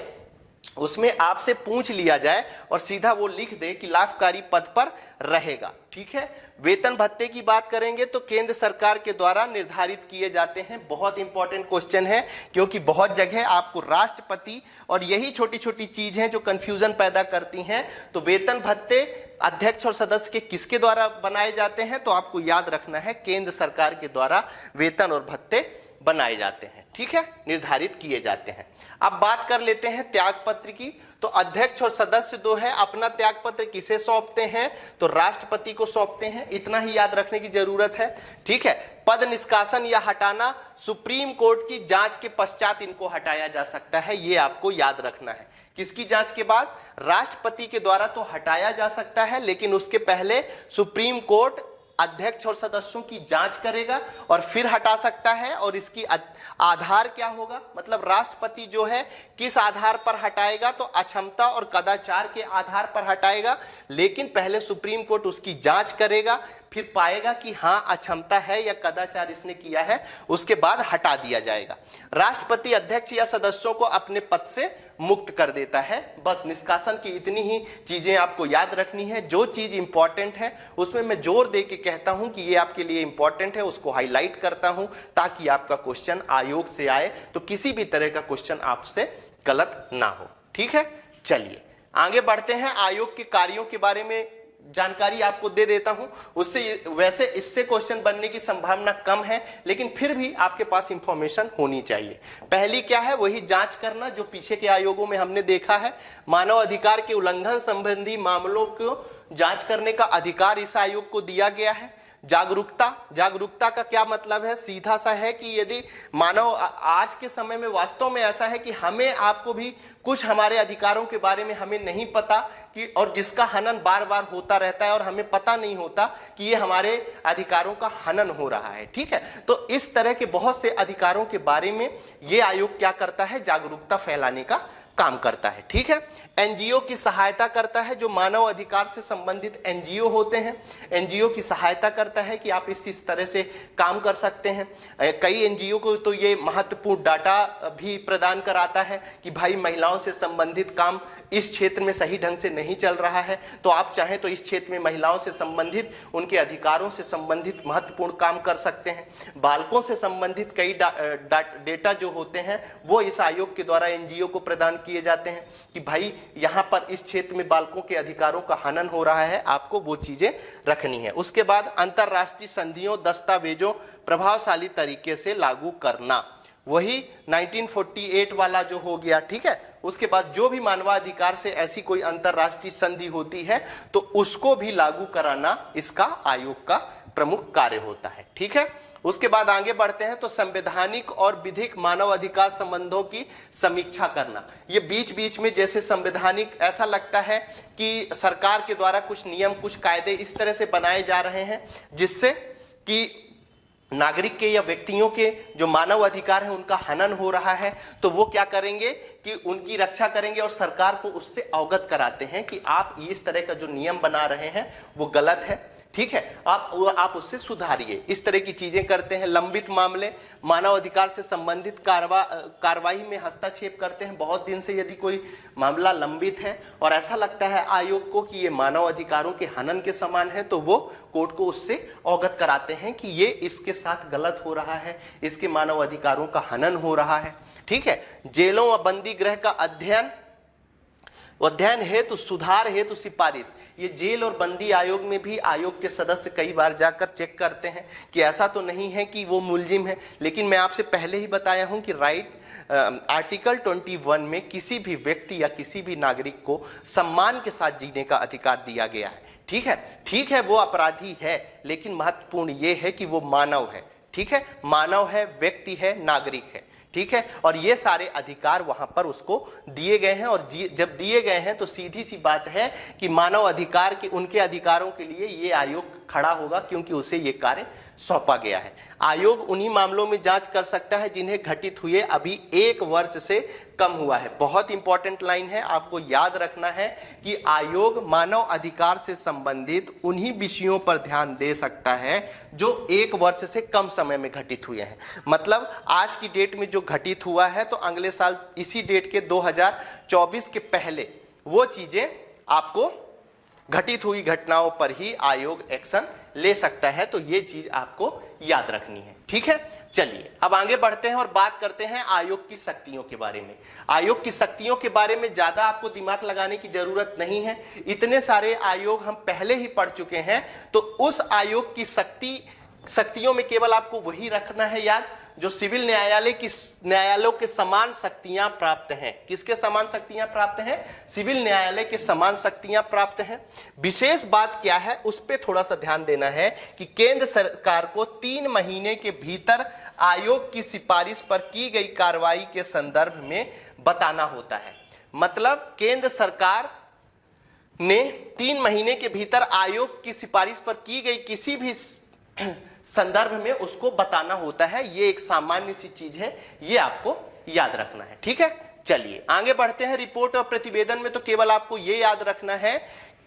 उसमें आपसे पूछ लिया जाए और सीधा वो लिख दे कि लाभकारी पद पर रहेगा। ठीक है, वेतन भत्ते की बात करेंगे तो केंद्र सरकार के द्वारा निर्धारित किए जाते हैं। बहुत इंपॉर्टेंट क्वेश्चन है क्योंकि बहुत जगह आपको राष्ट्रपति और यही छोटी छोटी चीज हैं जो कंफ्यूजन पैदा करती हैं। तो वेतन भत्ते अध्यक्ष और सदस्य के किसके द्वारा बनाए जाते हैं? तो आपको याद रखना है केंद्र सरकार के द्वारा वेतन और भत्ते बनाए जाते हैं। ठीक है, निर्धारित किए जाते हैं। अब बात कर लेते हैं त्यागपत्र की। तो अध्यक्ष और सदस्य दो है, अपना त्यागपत्र किसे सौंपते हैं? तो राष्ट्रपति को सौंपते हैं। इतना ही याद रखने की जरूरत है। ठीक है, पद निष्कासन या हटाना सुप्रीम कोर्ट की जांच के पश्चात इनको हटाया जा सकता है, ये आपको याद रखना है। किसकी जांच के बाद? राष्ट्रपति के द्वारा तो हटाया जा सकता है, लेकिन उसके पहले सुप्रीम कोर्ट अध्यक्ष और सदस्यों की जांच करेगा और फिर हटा सकता है। और इसकी आधार क्या होगा? मतलब राष्ट्रपति जो है किस आधार पर हटाएगा? तो अक्षमता और कदाचार के आधार पर हटाएगा, लेकिन पहले सुप्रीम कोर्ट उसकी जांच करेगा, फिर पाएगा कि हाँ अक्षमता है या कदाचार इसने किया है, उसके बाद हटा दिया जाएगा। राष्ट्रपति अध्यक्ष या सदस्यों को अपने पद से मुक्त कर देता है। बस निष्कासन की इतनी ही चीजें आपको याद रखनी है। जो चीज इंपॉर्टेंट है उसमें मैं जोर दे के कहता हूं कि ये आपके लिए इंपॉर्टेंट है, उसको हाईलाइट करता हूं ताकि आपका क्वेश्चन आयोग से आए तो किसी भी तरह का क्वेश्चन आपसे गलत ना हो। ठीक है, चलिए आगे बढ़ते हैं। आयोग के कार्यों के बारे में जानकारी आपको दे देता हूं। उससे वैसे इससे क्वेश्चन बनने की संभावना कम है, लेकिन फिर भी आपके पास इंफॉर्मेशन होनी चाहिए। पहली क्या है, वही जांच करना जो पीछे के आयोगों में हमने देखा है। मानव अधिकार के उल्लंघन संबंधी मामलों को जांच करने का अधिकार इस आयोग को दिया गया है। जागरूकता का क्या मतलब है, सीधा सा है कि यदि मानव आज के समय में वास्तव में ऐसा है कि हमें आपको भी कुछ हमारे अधिकारों के बारे में हमें नहीं पता कि, और जिसका हनन बार बार होता रहता है और हमें पता नहीं होता कि ये हमारे अधिकारों का हनन हो रहा है। ठीक है, तो इस तरह के बहुत से अधिकारों के बारे में ये आयोग क्या करता है, जागरूकता फैलाने का काम करता है। ठीक है, एनजीओ की सहायता करता है। जो मानव अधिकार से संबंधित एनजीओ होते हैं, एनजीओ की सहायता करता है कि आप इस तरह से काम कर सकते हैं। कई एनजीओ को तो ये महत्वपूर्ण डाटा भी प्रदान कराता है कि भाई महिलाओं से संबंधित काम इस क्षेत्र में सही ढंग से नहीं चल रहा है, तो आप चाहें तो इस क्षेत्र में महिलाओं से संबंधित, उनके अधिकारों से संबंधित महत्वपूर्ण काम कर सकते हैं। बालकों से संबंधित कई डेटा जो होते हैं वो इस आयोग के द्वारा एनजीओ को प्रदान किए जाते हैं कि भाई यहां पर इस क्षेत्र में बालकों के अधिकारों का हनन हो रहा है, आपको वो चीजें रखनी है। उसके बाद अंतरराष्ट्रीय संधियों दस्तावेजों प्रभावशाली तरीके से लागू करना, वही 1948 वाला जो हो गया। ठीक है, उसके बाद जो भी मानवाधिकार से ऐसी कोई अंतरराष्ट्रीय संधि होती है तो उसको भी लागू कराना इसका आयोग का प्रमुख कार्य होता है। ठीक है, उसके बाद आगे बढ़ते हैं तो संवैधानिक और विधिक मानव अधिकार संबंधों की समीक्षा करना। ये बीच बीच में जैसे संवैधानिक ऐसा लगता है कि सरकार के द्वारा कुछ नियम कुछ कायदे इस तरह से बनाए जा रहे हैं जिससे कि नागरिक के या व्यक्तियों के जो मानव अधिकार है उनका हनन हो रहा है, तो वो क्या करेंगे कि उनकी रक्षा करेंगे और सरकार को उससे अवगत कराते हैं कि आप इस तरह का जो नियम बना रहे हैं वो गलत है। ठीक है, आप उससे सुधारिए, इस तरह की चीजें करते हैं। लंबित मामले, मानव अधिकार से संबंधित कार्रवाई में हस्तक्षेप करते हैं। बहुत दिन से यदि कोई मामला लंबित है और ऐसा लगता है आयोग को कि ये मानव अधिकारों के हनन के समान है, तो वो कोर्ट को उससे अवगत कराते हैं कि ये इसके साथ गलत हो रहा है, इसके मानव अधिकारों का हनन हो रहा है। ठीक है, जेलों व बंदी गृह का अध्ययन हेतु सुधार हेतु सिफारिश, ये जेल और बंदी आयोग में भी आयोग के सदस्य कई बार जाकर चेक करते हैं कि ऐसा तो नहीं है कि वो मुलजिम है। लेकिन मैं आपसे पहले ही बताया हूं कि आर्टिकल 21 में किसी भी व्यक्ति या किसी भी नागरिक को सम्मान के साथ जीने का अधिकार दिया गया है। ठीक है, वो अपराधी है, लेकिन महत्वपूर्ण ये है कि वो मानव है। ठीक है, मानव है, व्यक्ति है, नागरिक है। ठीक है, और ये सारे अधिकार वहां पर उसको दिए गए हैं, और जब दिए गए हैं तो सीधी सी बात है कि मानव अधिकार के उनके अधिकारों के लिए ये आयोग खड़ा होगा क्योंकि उसे ये कार्य सौंपा गया है। आयोग उन्हीं मामलों में जांच कर सकता है जिन्हें घटित हुए अभी 1 वर्ष से कम हुआ है। बहुत इंपॉर्टेंट लाइन है, आपको याद रखना है कि आयोग मानव अधिकार से संबंधित उन्हीं विषयों पर ध्यान दे सकता है जो 1 वर्ष से कम समय में घटित हुए हैं। मतलब आज की डेट में जो घटित हुआ है तो अगले साल इसी डेट के 2024 के पहले वो चीजें आपको घटित हुई घटनाओं पर ही आयोग एक्शन ले सकता है, तो ये चीज आपको याद रखनी है। ठीक है, चलिए अब आगे बढ़ते हैं और बात करते हैं आयोग की शक्तियों के बारे में। आयोग की शक्तियों के बारे में ज्यादा आपको दिमाग लगाने की जरूरत नहीं है, इतने सारे आयोग हम पहले ही पढ़ चुके हैं। तो उस आयोग की शक्तियों में केवल आपको वही रखना है याद जो सिविल न्यायालयों के समान शक्तियां प्राप्त हैं। किसके समान शक्तियां प्राप्त हैं? सिविल न्यायालय के समान शक्तियां प्राप्त हैं। विशेष बात क्या है उस पर थोड़ा सा ध्यान देना है कि केंद्र सरकार को 3 महीने के भीतर आयोग की सिफारिश पर की गई कार्रवाई के संदर्भ में बताना होता है। मतलब केंद्र सरकार ने 3 महीने के भीतर आयोग की सिफारिश पर की गई किसी भी संदर्भ में उसको बताना होता है। ये एक सामान्य सी चीज है, ये आपको याद रखना है। ठीक है, चलिए आगे बढ़ते हैं। रिपोर्ट और प्रतिवेदन में तो केवल आपको ये याद रखना है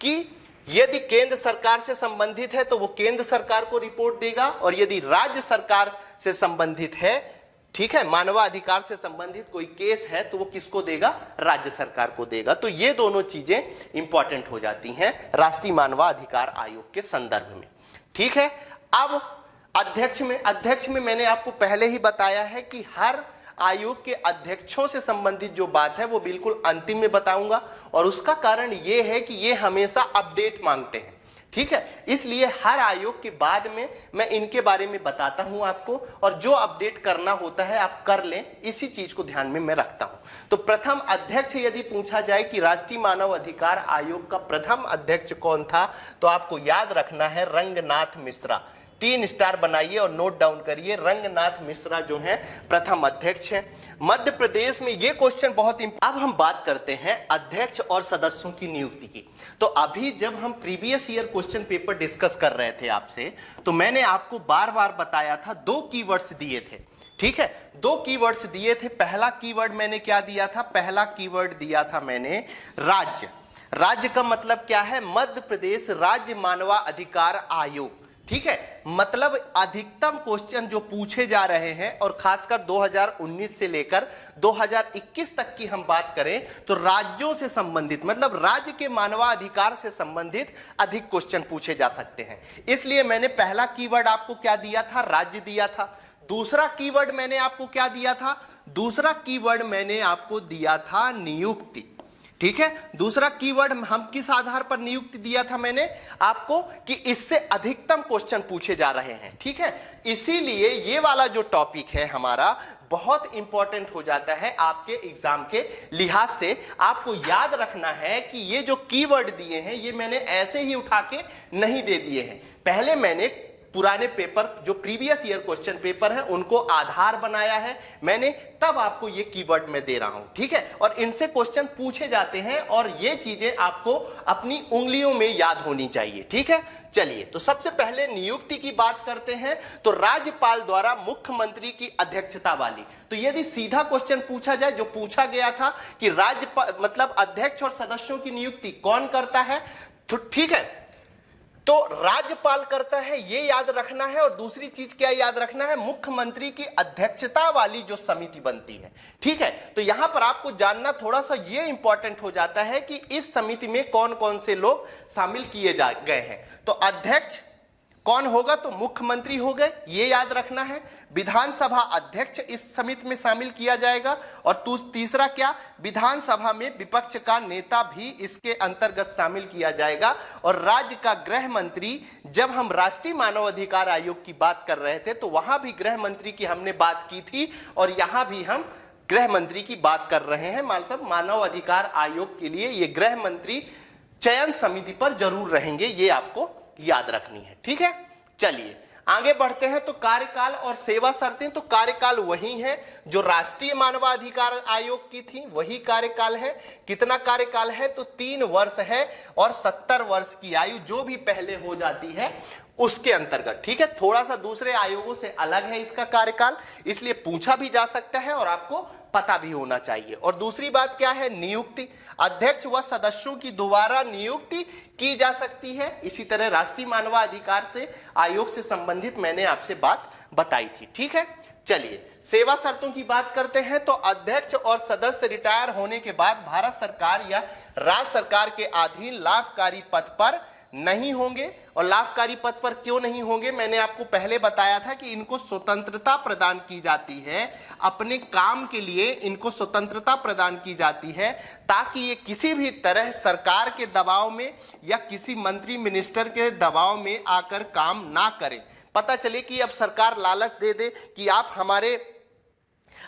कि यदि केंद्र सरकार से संबंधित है तो वो केंद्र सरकार को रिपोर्ट देगा, और यदि राज्य सरकार से संबंधित है, ठीक है, मानवाधिकार से संबंधित कोई केस है तो वो किसको देगा? राज्य सरकार को देगा। तो ये दोनों चीजें इंपॉर्टेंट हो जाती हैं राष्ट्रीय मानवाधिकार आयोग के संदर्भ में, ठीक है। अब अध्यक्ष में मैंने आपको पहले ही बताया है कि हर आयोग के अध्यक्षों से संबंधित जो बात है वो बिल्कुल अंतिम में बताऊंगा, और उसका कारण ये है कि ये हमेशा अपडेट मांगते हैं, ठीक है। इसलिए हर आयोग के बाद में मैं इनके बारे में बताता हूं आपको, और जो अपडेट करना होता है आप कर लें, इसी चीज को ध्यान में मैं रखता हूं। तो प्रथम अध्यक्ष यदि पूछा जाए कि राष्ट्रीय मानव अधिकार आयोग का प्रथम अध्यक्ष कौन था, तो आपको याद रखना है रंगनाथ मिश्रा। 3 स्टार बनाइए और नोट डाउन करिए, रंगनाथ मिश्रा जो हैं प्रथम अध्यक्ष हैं मध्य प्रदेश में। ये क्वेश्चन बहुत अब हम बात करते हैं अध्यक्ष और सदस्यों की नियुक्ति की। तो अभी जब हम previous year question paper discuss कर रहे थे आपसे, तो मैंने आपको बार बार बताया था 2 कीवर्ड्स दिए थे, ठीक है। 2 कीवर्ड्स दिए थे। पहला कीवर्ड मैंने क्या दिया था? पहला कीवर्ड दिया था मैंने राज्य। राज्य का मतलब क्या है? मध्य प्रदेश राज्य मानवाधिकार आयोग, ठीक है। मतलब अधिकतम क्वेश्चन जो पूछे जा रहे हैं, और खासकर 2019 से लेकर 2021 तक की हम बात करें तो राज्यों से संबंधित, मतलब राज्य के मानवाधिकार से संबंधित अधिक क्वेश्चन पूछे जा सकते हैं। इसलिए मैंने पहला कीवर्ड आपको क्या दिया था? राज्य दिया था। दूसरा कीवर्ड मैंने आपको क्या दिया था? दूसरा कीवर्ड मैंने आपको दिया था नियुक्ति, ठीक है। दूसरा कीवर्ड हम किस आधार पर नियुक्ति दिया था मैंने आपको? कि इससे अधिकतम क्वेश्चन पूछे जा रहे हैं, ठीक है। इसीलिए ये वाला जो टॉपिक है हमारा बहुत इंपॉर्टेंट हो जाता है आपके एग्जाम के लिहाज से। आपको याद रखना है कि ये जो कीवर्ड दिए हैं ये मैंने ऐसे ही उठा के नहीं दे दिए हैं। पहले मैंने पुराने पेपर जो प्रीवियस ईयर क्वेश्चन पेपर है उनको आधार बनाया है मैंने, तब आपको ये कीवर्ड मैं दे रहा हूं, ठीक है। और इनसे क्वेश्चन पूछे जाते हैं, और ये चीजें आपको अपनी उंगलियों में याद होनी चाहिए, ठीक है। चलिए, तो सबसे पहले नियुक्ति की बात करते हैं। तो राज्यपाल द्वारा मुख्यमंत्री की अध्यक्षता वाली, तो यदि सीधा क्वेश्चन पूछा जाए, जो पूछा गया था कि राज्यपाल मतलब अध्यक्ष और सदस्यों की नियुक्ति कौन करता है, तो ठीक है, तो राज्यपाल करता है, ये याद रखना है। और दूसरी चीज क्या याद रखना है? मुख्यमंत्री की अध्यक्षता वाली जो समिति बनती है, ठीक है। तो यहां पर आपको जानना थोड़ा सा ये इंपॉर्टेंट हो जाता है कि इस समिति में कौन कौन से लोग शामिल किए गए हैं। तो अध्यक्ष कौन होगा? तो मुख्यमंत्री हो गए, ये याद रखना है। विधानसभा अध्यक्ष इस समिति में शामिल किया जाएगा। और तीसरा क्या? विधानसभा में विपक्ष का नेता भी इसके अंतर्गत शामिल किया जाएगा। और राज्य का गृह मंत्री, जब हम राष्ट्रीय मानवाधिकार आयोग की बात कर रहे थे तो वहां भी गृह मंत्री की हमने बात की थी, और यहां भी हम गृह मंत्री की बात कर रहे हैं। मतलब मानव अधिकार आयोग के लिए ये गृह मंत्री चयन समिति पर जरूर रहेंगे, ये आपको याद रखनी है, ठीक है। चलिए आगे बढ़ते हैं। तो कार्यकाल और सेवा शर्तें, तो कार्यकाल वही है जो राष्ट्रीय मानवाधिकार आयोग की थी, वही कार्यकाल है। कितना कार्यकाल है? तो 3 वर्ष है, और 70 वर्ष की आयु जो भी पहले हो जाती है उसके अंतर्गत, ठीक है। थोड़ा सा दूसरे आयोगों से अलग है इसका कार्यकाल, इसलिए पूछा भी जा सकता है और आपको पता भी होना चाहिए। और दूसरी बात क्या है? नियुक्ति। अध्यक्ष व सदस्यों की दोबारा नियुक्ति की जा सकती है। इसी तरह राष्ट्रीय मानवाधिकार से आयोग से संबंधित मैंने आपसे बात बताई थी, ठीक है। चलिए सेवा शर्तों की बात करते हैं। तो अध्यक्ष और सदस्य रिटायर होने के बाद भारत सरकार या राज्य सरकार के अधीन लाभकारी पद पर नहीं होंगे। और लाभकारी पद पर क्यों नहीं होंगे? मैंने आपको पहले बताया था कि इनको स्वतंत्रता प्रदान की जाती है, अपने काम के लिए इनको स्वतंत्रता प्रदान की जाती है, ताकि ये किसी भी तरह सरकार के दबाव में या किसी मंत्री मिनिस्टर के दबाव में आकर काम ना करें। पता चले कि अब सरकार लालच दे दे कि आप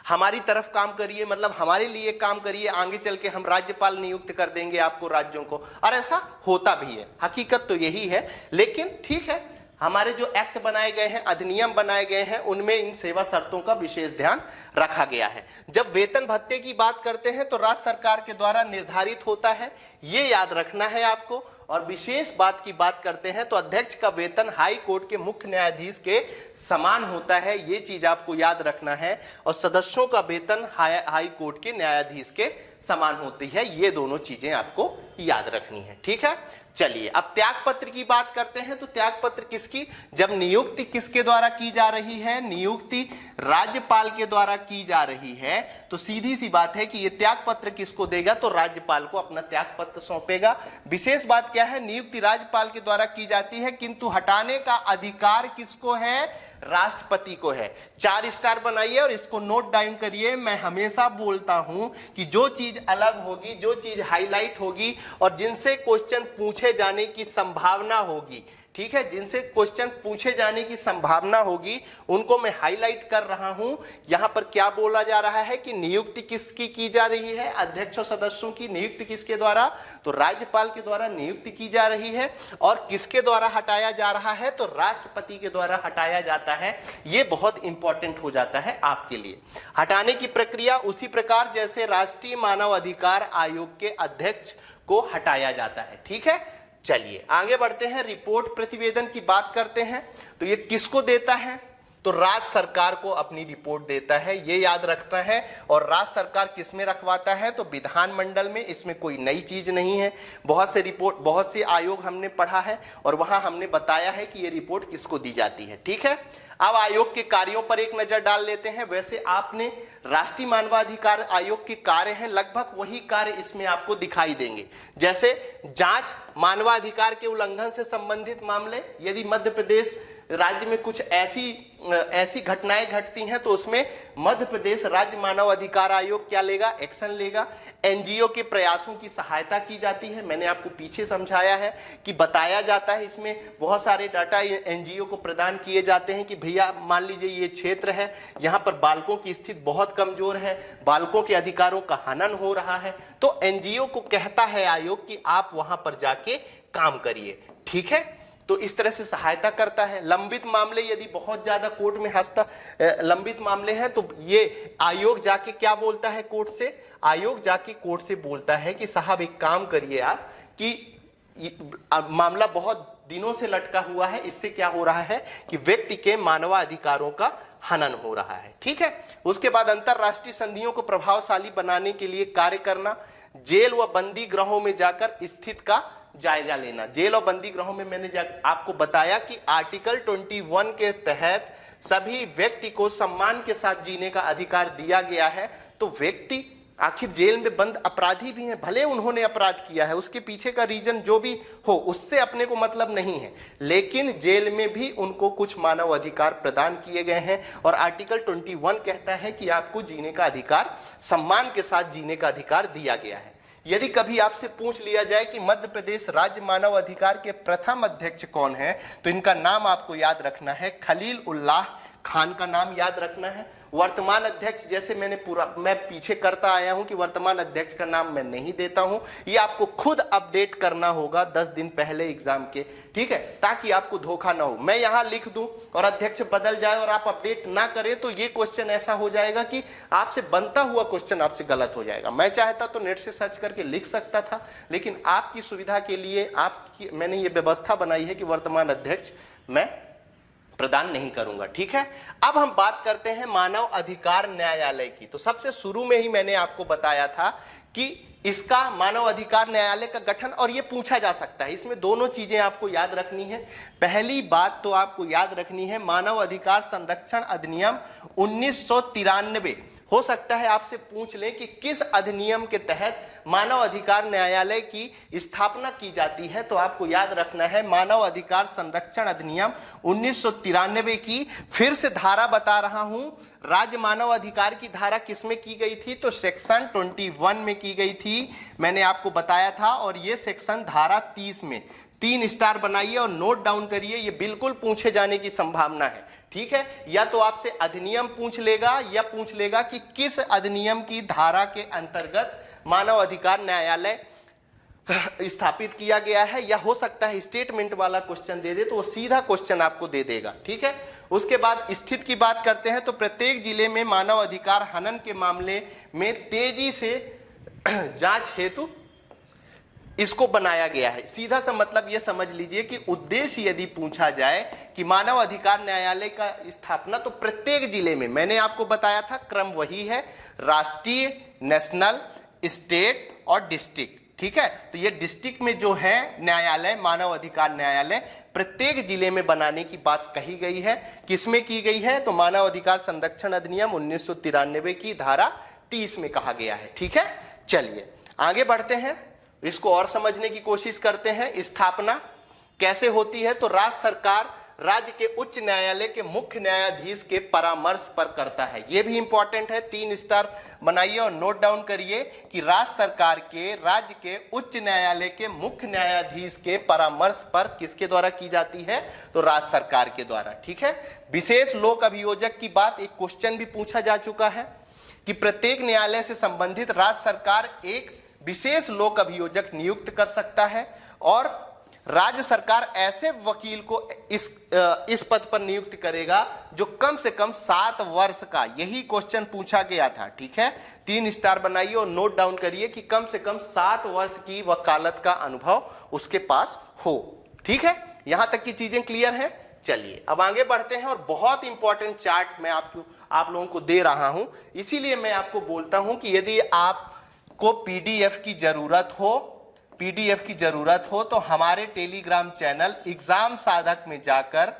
हमारी तरफ काम करिए, मतलब हमारे लिए काम करिए, आगे चल के हम राज्यपाल नियुक्त कर देंगे आपको राज्यों को, और ऐसा होता भी है। हकीकत तो यही है। लेकिन ठीक है, हमारे जो एक्ट बनाए गए हैं, अधिनियम बनाए गए हैं, उनमें इन सेवा शर्तों का विशेष ध्यान रखा गया है। जब वेतन भत्ते की बात करते हैं तो राज्य सरकार के द्वारा निर्धारित होता है, ये याद रखना है आपको। और विशेष बात की बात करते हैं तो अध्यक्ष का वेतन हाई कोर्ट के मुख्य न्यायाधीश के समान होता है, ये चीज आपको याद रखना है। और सदस्यों का वेतन हाई कोर्ट के न्यायाधीश के समान होती है, ये दोनों चीजें आपको याद रखनी है। ठीक है, चलिए अब त्याग पत्र की बात करते हैं। तो त्याग पत्र किसकी, जब नियुक्ति किसके द्वारा की जा रही है, नियुक्ति राज्यपाल के द्वारा की जा रही है, तो सीधी सी बात है कि ये त्याग पत्र किसको देगा, तो राज्यपाल को अपना त्याग पत्र सौंपेगा। विशेष बात क्या है, नियुक्ति राज्यपाल के द्वारा की जाती है, किंतु हटाने का अधिकार किसको है, राष्ट्रपति को है। 4 स्टार बनाइए और इसको नोट डाउन करिए। मैं हमेशा बोलता हूं कि जो चीज अलग होगी, जो चीज हाईलाइट होगी और जिनसे क्वेश्चन पूछे जाने की संभावना होगी, ठीक है, जिनसे क्वेश्चन पूछे जाने की संभावना होगी उनको मैं हाईलाइट कर रहा हूं। यहां पर क्या बोला जा रहा है कि नियुक्ति किसकी की जा रही है, अध्यक्ष और सदस्यों की नियुक्ति किसके द्वारा, तो राज्यपाल के द्वारा नियुक्ति की जा रही है। और किसके द्वारा हटाया जा रहा है, तो राष्ट्रपति के द्वारा हटाया जाता है। यह बहुत इंपॉर्टेंट हो जाता है आपके लिए। हटाने की प्रक्रिया उसी प्रकार जैसे राष्ट्रीय मानव अधिकार आयोग के अध्यक्ष को हटाया जाता है। ठीक है, चलिए आगे बढ़ते हैं, रिपोर्ट प्रतिवेदन की बात करते हैं। तो ये किसको देता है, तो राज्य सरकार को अपनी रिपोर्ट देता है, ये याद रखना है। और राज्य सरकार किस में रखवाता है, तो विधानमंडल में। इसमें कोई नई चीज नहीं है। बहुत से रिपोर्ट, बहुत से आयोग हमने पढ़ा है और वहां हमने बताया है कि ये रिपोर्ट किसको दी जाती है। ठीक है, अब आयोग के कार्यों पर एक नजर डाल लेते हैं। वैसे आपने राष्ट्रीय मानवाधिकार आयोग के कार्य हैं, लगभग वही कार्य इसमें आपको दिखाई देंगे, जैसे जांच मानवाधिकार के उल्लंघन से संबंधित मामले। यदि मध्य प्रदेश राज्य में कुछ ऐसी घटनाएं घटती हैं तो उसमें मध्य प्रदेश राज्य मानव अधिकार आयोग क्या लेगा, एक्शन लेगा। एनजीओ के प्रयासों की सहायता की जाती है। मैंने आपको पीछे समझाया है कि बताया जाता है, इसमें बहुत सारे डाटा एनजीओ को प्रदान किए जाते हैं कि भैया मान लीजिए ये क्षेत्र है, यहाँ पर बालकों की स्थिति बहुत कमजोर है, बालकों के अधिकारों का हनन हो रहा है, तो एनजीओ को कहता है आयोग कि आप वहां पर जाके काम करिए। ठीक है, तो इस तरह से सहायता करता है। लंबित मामले, यदि बहुत ज्यादा कोर्ट में लंबित मामले हैं तो ये आयोग जाके क्या बोलता है कोर्ट से, आयोग जाके कोर्ट से बोलता है कि साहब एक काम करिए आप कि मामला बहुत दिनों से लटका हुआ है, इससे क्या हो रहा है कि व्यक्ति के मानवाधिकारों का हनन हो रहा है। ठीक है, उसके बाद अंतरराष्ट्रीय संधियों को प्रभावशाली बनाने के लिए कार्य करना, जेल व बंदी गृहों में जाकर स्थिति का जायजा लेना। जेल और बंदी गृहों में मैंने आपको बताया कि आर्टिकल 21 के तहत सभी व्यक्ति को सम्मान के साथ जीने का अधिकार दिया गया है। तो व्यक्ति आखिर जेल में बंद अपराधी भी हैं, भले उन्होंने अपराध किया है, उसके पीछे का रीजन जो भी हो उससे अपने को मतलब नहीं है, लेकिन जेल में भी उनको कुछ मानव अधिकार प्रदान किए गए हैं। और आर्टिकल 21 कहता है कि आपको जीने का अधिकार, सम्मान के साथ जीने का अधिकार दिया गया है। यदि कभी आपसे पूछ लिया जाए कि मध्य प्रदेश राज्य मानव अधिकार के प्रथम अध्यक्ष कौन है, तो इनका नाम आपको याद रखना है, खलील उल्लाह खान का नाम याद रखना है। वर्तमान अध्यक्ष, जैसे मैं पीछे करता आया हूं कि वर्तमान अध्यक्ष का नाम मैं नहीं देता हूं, ये आपको खुद अपडेट करना होगा 10 दिन पहले एग्जाम के। ठीक है, ताकि आपको धोखा ना हो। मैं यहां लिख दूं और अध्यक्ष बदल जाए और आप अपडेट ना करें तो ये क्वेश्चन ऐसा हो जाएगा कि आपसे बनता हुआ क्वेश्चन आपसे गलत हो जाएगा। मैं चाहता तो नेट से सर्च करके लिख सकता था, लेकिन आपकी सुविधा के लिए मैंने ये व्यवस्था बनाई है कि वर्तमान अध्यक्ष मैं प्रदान नहीं करूंगा। ठीक है, अब हम बात करते हैं मानव अधिकार न्यायालय की। तो सबसे शुरू में ही मैंने आपको बताया था कि इसका मानव अधिकार न्यायालय का गठन, और ये पूछा जा सकता है, इसमें दोनों चीजें आपको याद रखनी है। पहली बात तो आपको याद रखनी है मानव अधिकार संरक्षण अधिनियम 1993। हो सकता है आपसे पूछ लें कि किस अधिनियम के तहत मानव अधिकार न्यायालय की स्थापना की जाती है, तो आपको याद रखना है मानव अधिकार संरक्षण अधिनियम 1993 की। फिर से धारा बता रहा हूं, राज्य मानव अधिकार की धारा किसमें की गई थी, तो सेक्शन 21 में की गई थी, मैंने आपको बताया था। और ये सेक्शन धारा 30 में, 3 स्टार बनाइए और नोट डाउन करिए, ये बिल्कुल पूछे जाने की संभावना है। ठीक है, या तो आपसे अधिनियम पूछ लेगा या पूछ लेगा कि किस अधिनियम की धारा के अंतर्गत मानव अधिकार न्यायालय स्थापित किया गया है, या हो सकता है स्टेटमेंट वाला क्वेश्चन दे दे तो वो सीधा क्वेश्चन आपको दे देगा। ठीक है, उसके बाद स्थिति की बात करते हैं। तो प्रत्येक जिले में मानव अधिकार हनन के मामले में तेजी से जांच हेतु इसको बनाया गया है। सीधा सा मतलब ये समझ लीजिए कि उद्देश्य यदि पूछा जाए कि मानव अधिकार न्यायालय का स्थापना, तो प्रत्येक जिले में, मैंने आपको बताया था क्रम वही है, राष्ट्रीय, नेशनल, स्टेट और डिस्ट्रिक्ट, ठीक है। तो ये डिस्ट्रिक्ट में जो है न्यायालय, मानव अधिकार न्यायालय प्रत्येक जिले में बनाने की बात कही गई है। किसमें की गई है? तो मानव अधिकार संरक्षण अधिनियम 1993 की धारा 30 में कहा गया है, ठीक है। चलिए आगे बढ़ते हैं, इसको और समझने की कोशिश करते हैं। स्थापना कैसे होती है? तो राज्य सरकार राज्य के उच्च न्यायालय के मुख्य न्यायाधीश के परामर्श पर करता है। यह भी इंपॉर्टेंट है, 3 स्टार बनाइए और नोट डाउन करिए कि राज्य सरकार के राज्य के उच्च न्यायालय के मुख्य न्यायाधीश के परामर्श पर किसके द्वारा की जाती है? तो राज्य सरकार के द्वारा, ठीक है। विशेष लोक अभियोजक की बात, एक क्वेश्चन भी पूछा जा चुका है कि प्रत्येक न्यायालय से संबंधित राज्य सरकार एक विशेष लोक अभियोजक नियुक्त कर सकता है और राज्य सरकार ऐसे वकील को इस पद पर नियुक्त करेगा जो कम से कम 7 वर्ष का, यही क्वेश्चन पूछा गया था, ठीक है। 3 स्टार बनाइए और नोट डाउन करिए कि कम से कम 7 वर्ष की वकालत का अनुभव उसके पास हो, ठीक है। यहां तक की चीजें क्लियर है। चलिए अब आगे बढ़ते हैं और बहुत इंपॉर्टेंट चार्ट मैं आप लोगों को दे रहा हूं, इसीलिए मैं आपको बोलता हूं कि यदि आपको पीडीएफ की जरूरत हो तो हमारे टेलीग्राम चैनल एग्जाम साधक में जाकर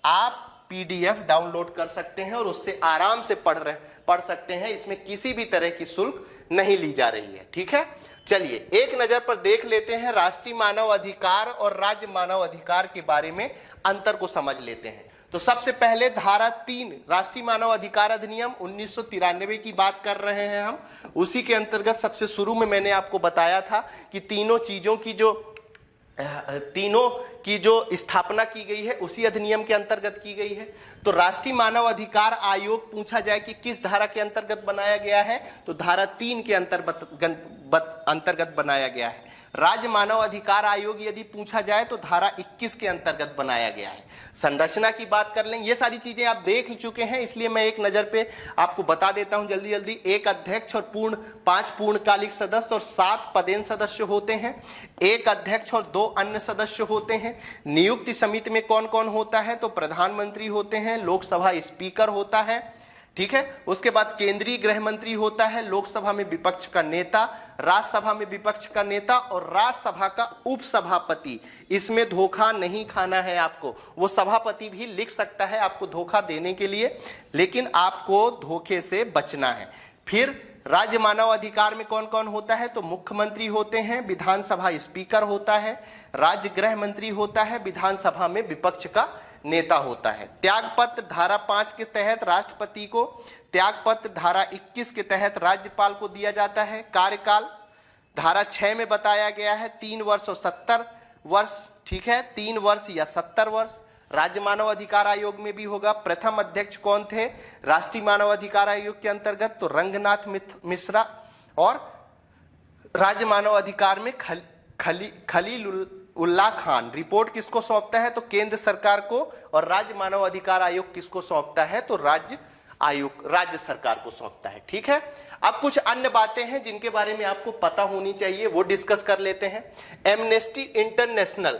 आप पीडीएफ डाउनलोड कर सकते हैं और उससे आराम से पढ़ सकते हैं। इसमें किसी भी तरह की शुल्क नहीं ली जा रही है, ठीक है। चलिए एक नजर पर देख लेते हैं, राष्ट्रीय मानव अधिकार और राज्य मानव अधिकार के बारे में अंतर को समझ लेते हैं। तो सबसे पहले धारा 3 राष्ट्रीय मानव अधिकार अधिनियम 1993 की बात कर रहे हैं हम। उसी के अंतर्गत सबसे शुरू में मैंने आपको बताया था कि तीनों की जो स्थापना की गई है उसी अधिनियम के अंतर्गत की गई है। तो राष्ट्रीय मानव अधिकार आयोग पूछा जाए कि किस धारा के अंतर्गत बनाया गया है, तो धारा 3 के अंतर्गत बनाया गया है। राज्य मानव अधिकार आयोग यदि पूछा जाए तो धारा 21 के अंतर्गत बनाया गया है। संरचना की बात कर लें, ये सारी चीजें आप देख चुके हैं, इसलिए मैं एक नजर पे आपको बता देता हूं जल्दी जल्दी। 1 अध्यक्ष और 5 पूर्णकालिक सदस्य और 7 पदेन सदस्य होते हैं। 1 अध्यक्ष और 2 अन्य सदस्य होते हैं। नियुक्ति समिति में कौन कौन होता है? तो प्रधानमंत्री होते हैं, लोकसभा स्पीकर होता है, ठीक है। उसके बाद केंद्रीय गृह मंत्री होता है, लोकसभा में विपक्ष का नेता, राज्यसभा में विपक्ष का नेता और राज्यसभा का उपसभापति। इसमें धोखा नहीं खाना है आपको, वो सभापति भी लिख सकता है आपको धोखा देने के लिए, लेकिन आपको धोखे से बचना है। फिर राज्य मानव अधिकार में कौन कौन होता है? तो मुख्यमंत्री होते हैं, विधानसभा स्पीकर होता है, राज्य गृह मंत्री होता है, विधानसभा में विपक्ष का नेता होता है। त्यागपत्र धारा 5 के तहत राष्ट्रपति को, त्यागपत्र धारा 21 के तहत राज्यपाल को दिया जाता है। कार्यकाल धारा 6 में बताया गया है 3 वर्ष और 70 वर्ष, ठीक है, 3 वर्ष या 70 वर्ष। राज्य मानव अधिकार आयोग में भी होगा। प्रथम अध्यक्ष कौन थे राष्ट्रीय मानव अधिकार आयोग के अंतर्गत? तो रंगनाथ मिश्रा। और राज्य मानव अधिकार में खलीलुल्लाह खान। रिपोर्ट किसको सौंपता है? तो केंद्र सरकार को। और राज्य मानव अधिकार आयोग किसको सौंपता है? तो राज्य सरकार को सौंपता है, ठीक है। अब कुछ अन्य बातें हैं जिनके बारे में आपको पता होनी चाहिए, वो डिस्कस कर लेते हैं। एमनेस्टी इंटरनेशनल,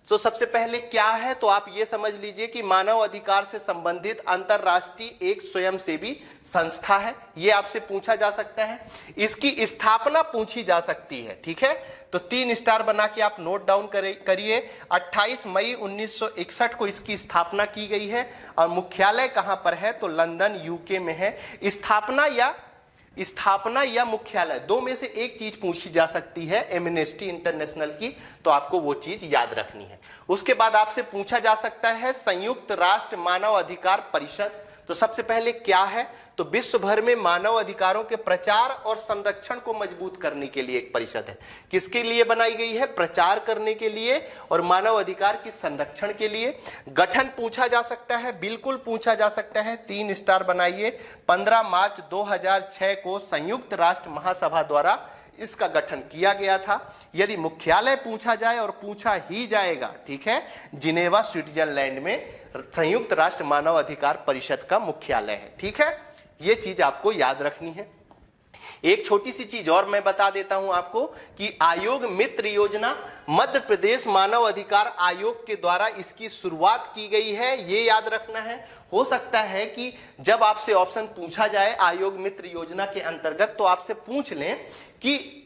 तो सबसे पहले क्या है? तो आप ये समझ लीजिए कि मानव अधिकार से संबंधित अंतरराष्ट्रीय एक स्वयंसेवी संस्था है। ये आपसे पूछा जा सकता है, इसकी स्थापना पूछी जा सकती है, ठीक है। तो 3 स्टार बना के आप नोट डाउन करिए। 28 मई 1961 को इसकी स्थापना की गई है और मुख्यालय कहां पर है? तो लंदन यूके में है। स्थापना या मुख्यालय, 2 में से एक चीज पूछी जा सकती है एमनेस्टी इंटरनेशनल की, तो आपको वो चीज याद रखनी है। उसके बाद आपसे पूछा जा सकता है संयुक्त राष्ट्र मानव अधिकार परिषद। तो सबसे पहले क्या है? तो विश्व भर में मानव अधिकारों के प्रचार और संरक्षण को मजबूत करने के लिए एक परिषद है। किसके लिए बनाई गई है? प्रचार करने के लिए और मानव अधिकार के संरक्षण के लिए। गठन पूछा जा सकता है, बिल्कुल पूछा जा सकता है, 3 स्टार बनाइए। 15 मार्च 2006 को संयुक्त राष्ट्र महासभा द्वारा इसका गठन किया गया था। यदि मुख्यालय पूछा जाए, और पूछा ही जाएगा, ठीक है, जिनेवा स्विट्जरलैंड में संयुक्त राष्ट्र मानव अधिकार परिषद का मुख्यालय है, ठीक है। यह चीज आपको याद रखनी है। एक छोटी सी चीज और मैं बता देता हूं आपको कि आयोग मित्र योजना मध्य प्रदेश मानव अधिकार आयोग के द्वारा इसकी शुरुआत की गई है, ये याद रखना है। हो सकता है कि जब आपसे ऑप्शन पूछा जाए आयोग मित्र योजना के अंतर्गत तो आपसे पूछ लें कि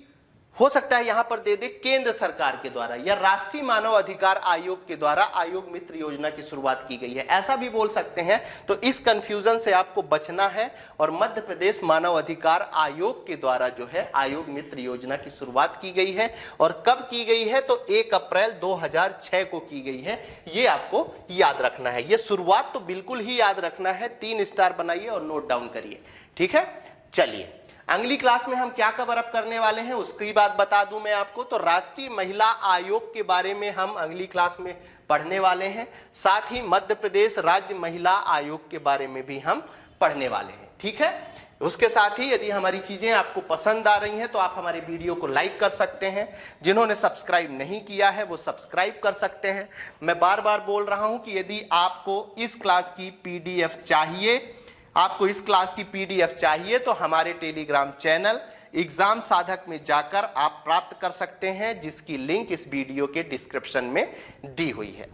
हो सकता है यहां पर दे दे केंद्र सरकार के द्वारा या राष्ट्रीय मानव अधिकार आयोग के द्वारा आयोग मित्र योजना की शुरुआत की गई है, ऐसा भी बोल सकते हैं। तो इस कंफ्यूजन से आपको बचना है और मध्य प्रदेश मानव अधिकार आयोग के द्वारा जो है आयोग मित्र योजना की शुरुआत की गई है। और कब की गई है? तो 1 अप्रैल 2006 को की गई है, ये आपको याद रखना है। ये शुरुआत तो बिल्कुल ही याद रखना है, 3 स्टार बनाइए और नोट डाउन करिए, ठीक है। चलिए अगली क्लास में हम क्या कवर अप करने वाले हैं उसकी बात बता दूं मैं आपको। तो राष्ट्रीय महिला आयोग के बारे में हम अगली क्लास में पढ़ने वाले हैं, साथ ही मध्य प्रदेश राज्य महिला आयोग के बारे में भी हम पढ़ने वाले हैं, ठीक है। उसके साथ ही यदि हमारी चीजें आपको पसंद आ रही हैं तो आप हमारे वीडियो को लाइक कर सकते हैं। जिन्होंने सब्सक्राइब नहीं किया है वो सब्सक्राइब कर सकते हैं। मैं बार बार बोल रहा हूं कि यदि आपको इस क्लास की पीडीएफ चाहिए तो हमारे टेलीग्राम चैनल एग्जाम साधक में जाकर आप प्राप्त कर सकते हैं, जिसकी लिंक इस वीडियो के डिस्क्रिप्शन में दी हुई है।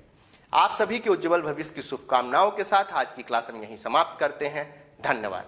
आप सभी के उज्जवल भविष्य की शुभकामनाओं के साथ आज की क्लास हम यहीं समाप्त करते हैं। धन्यवाद।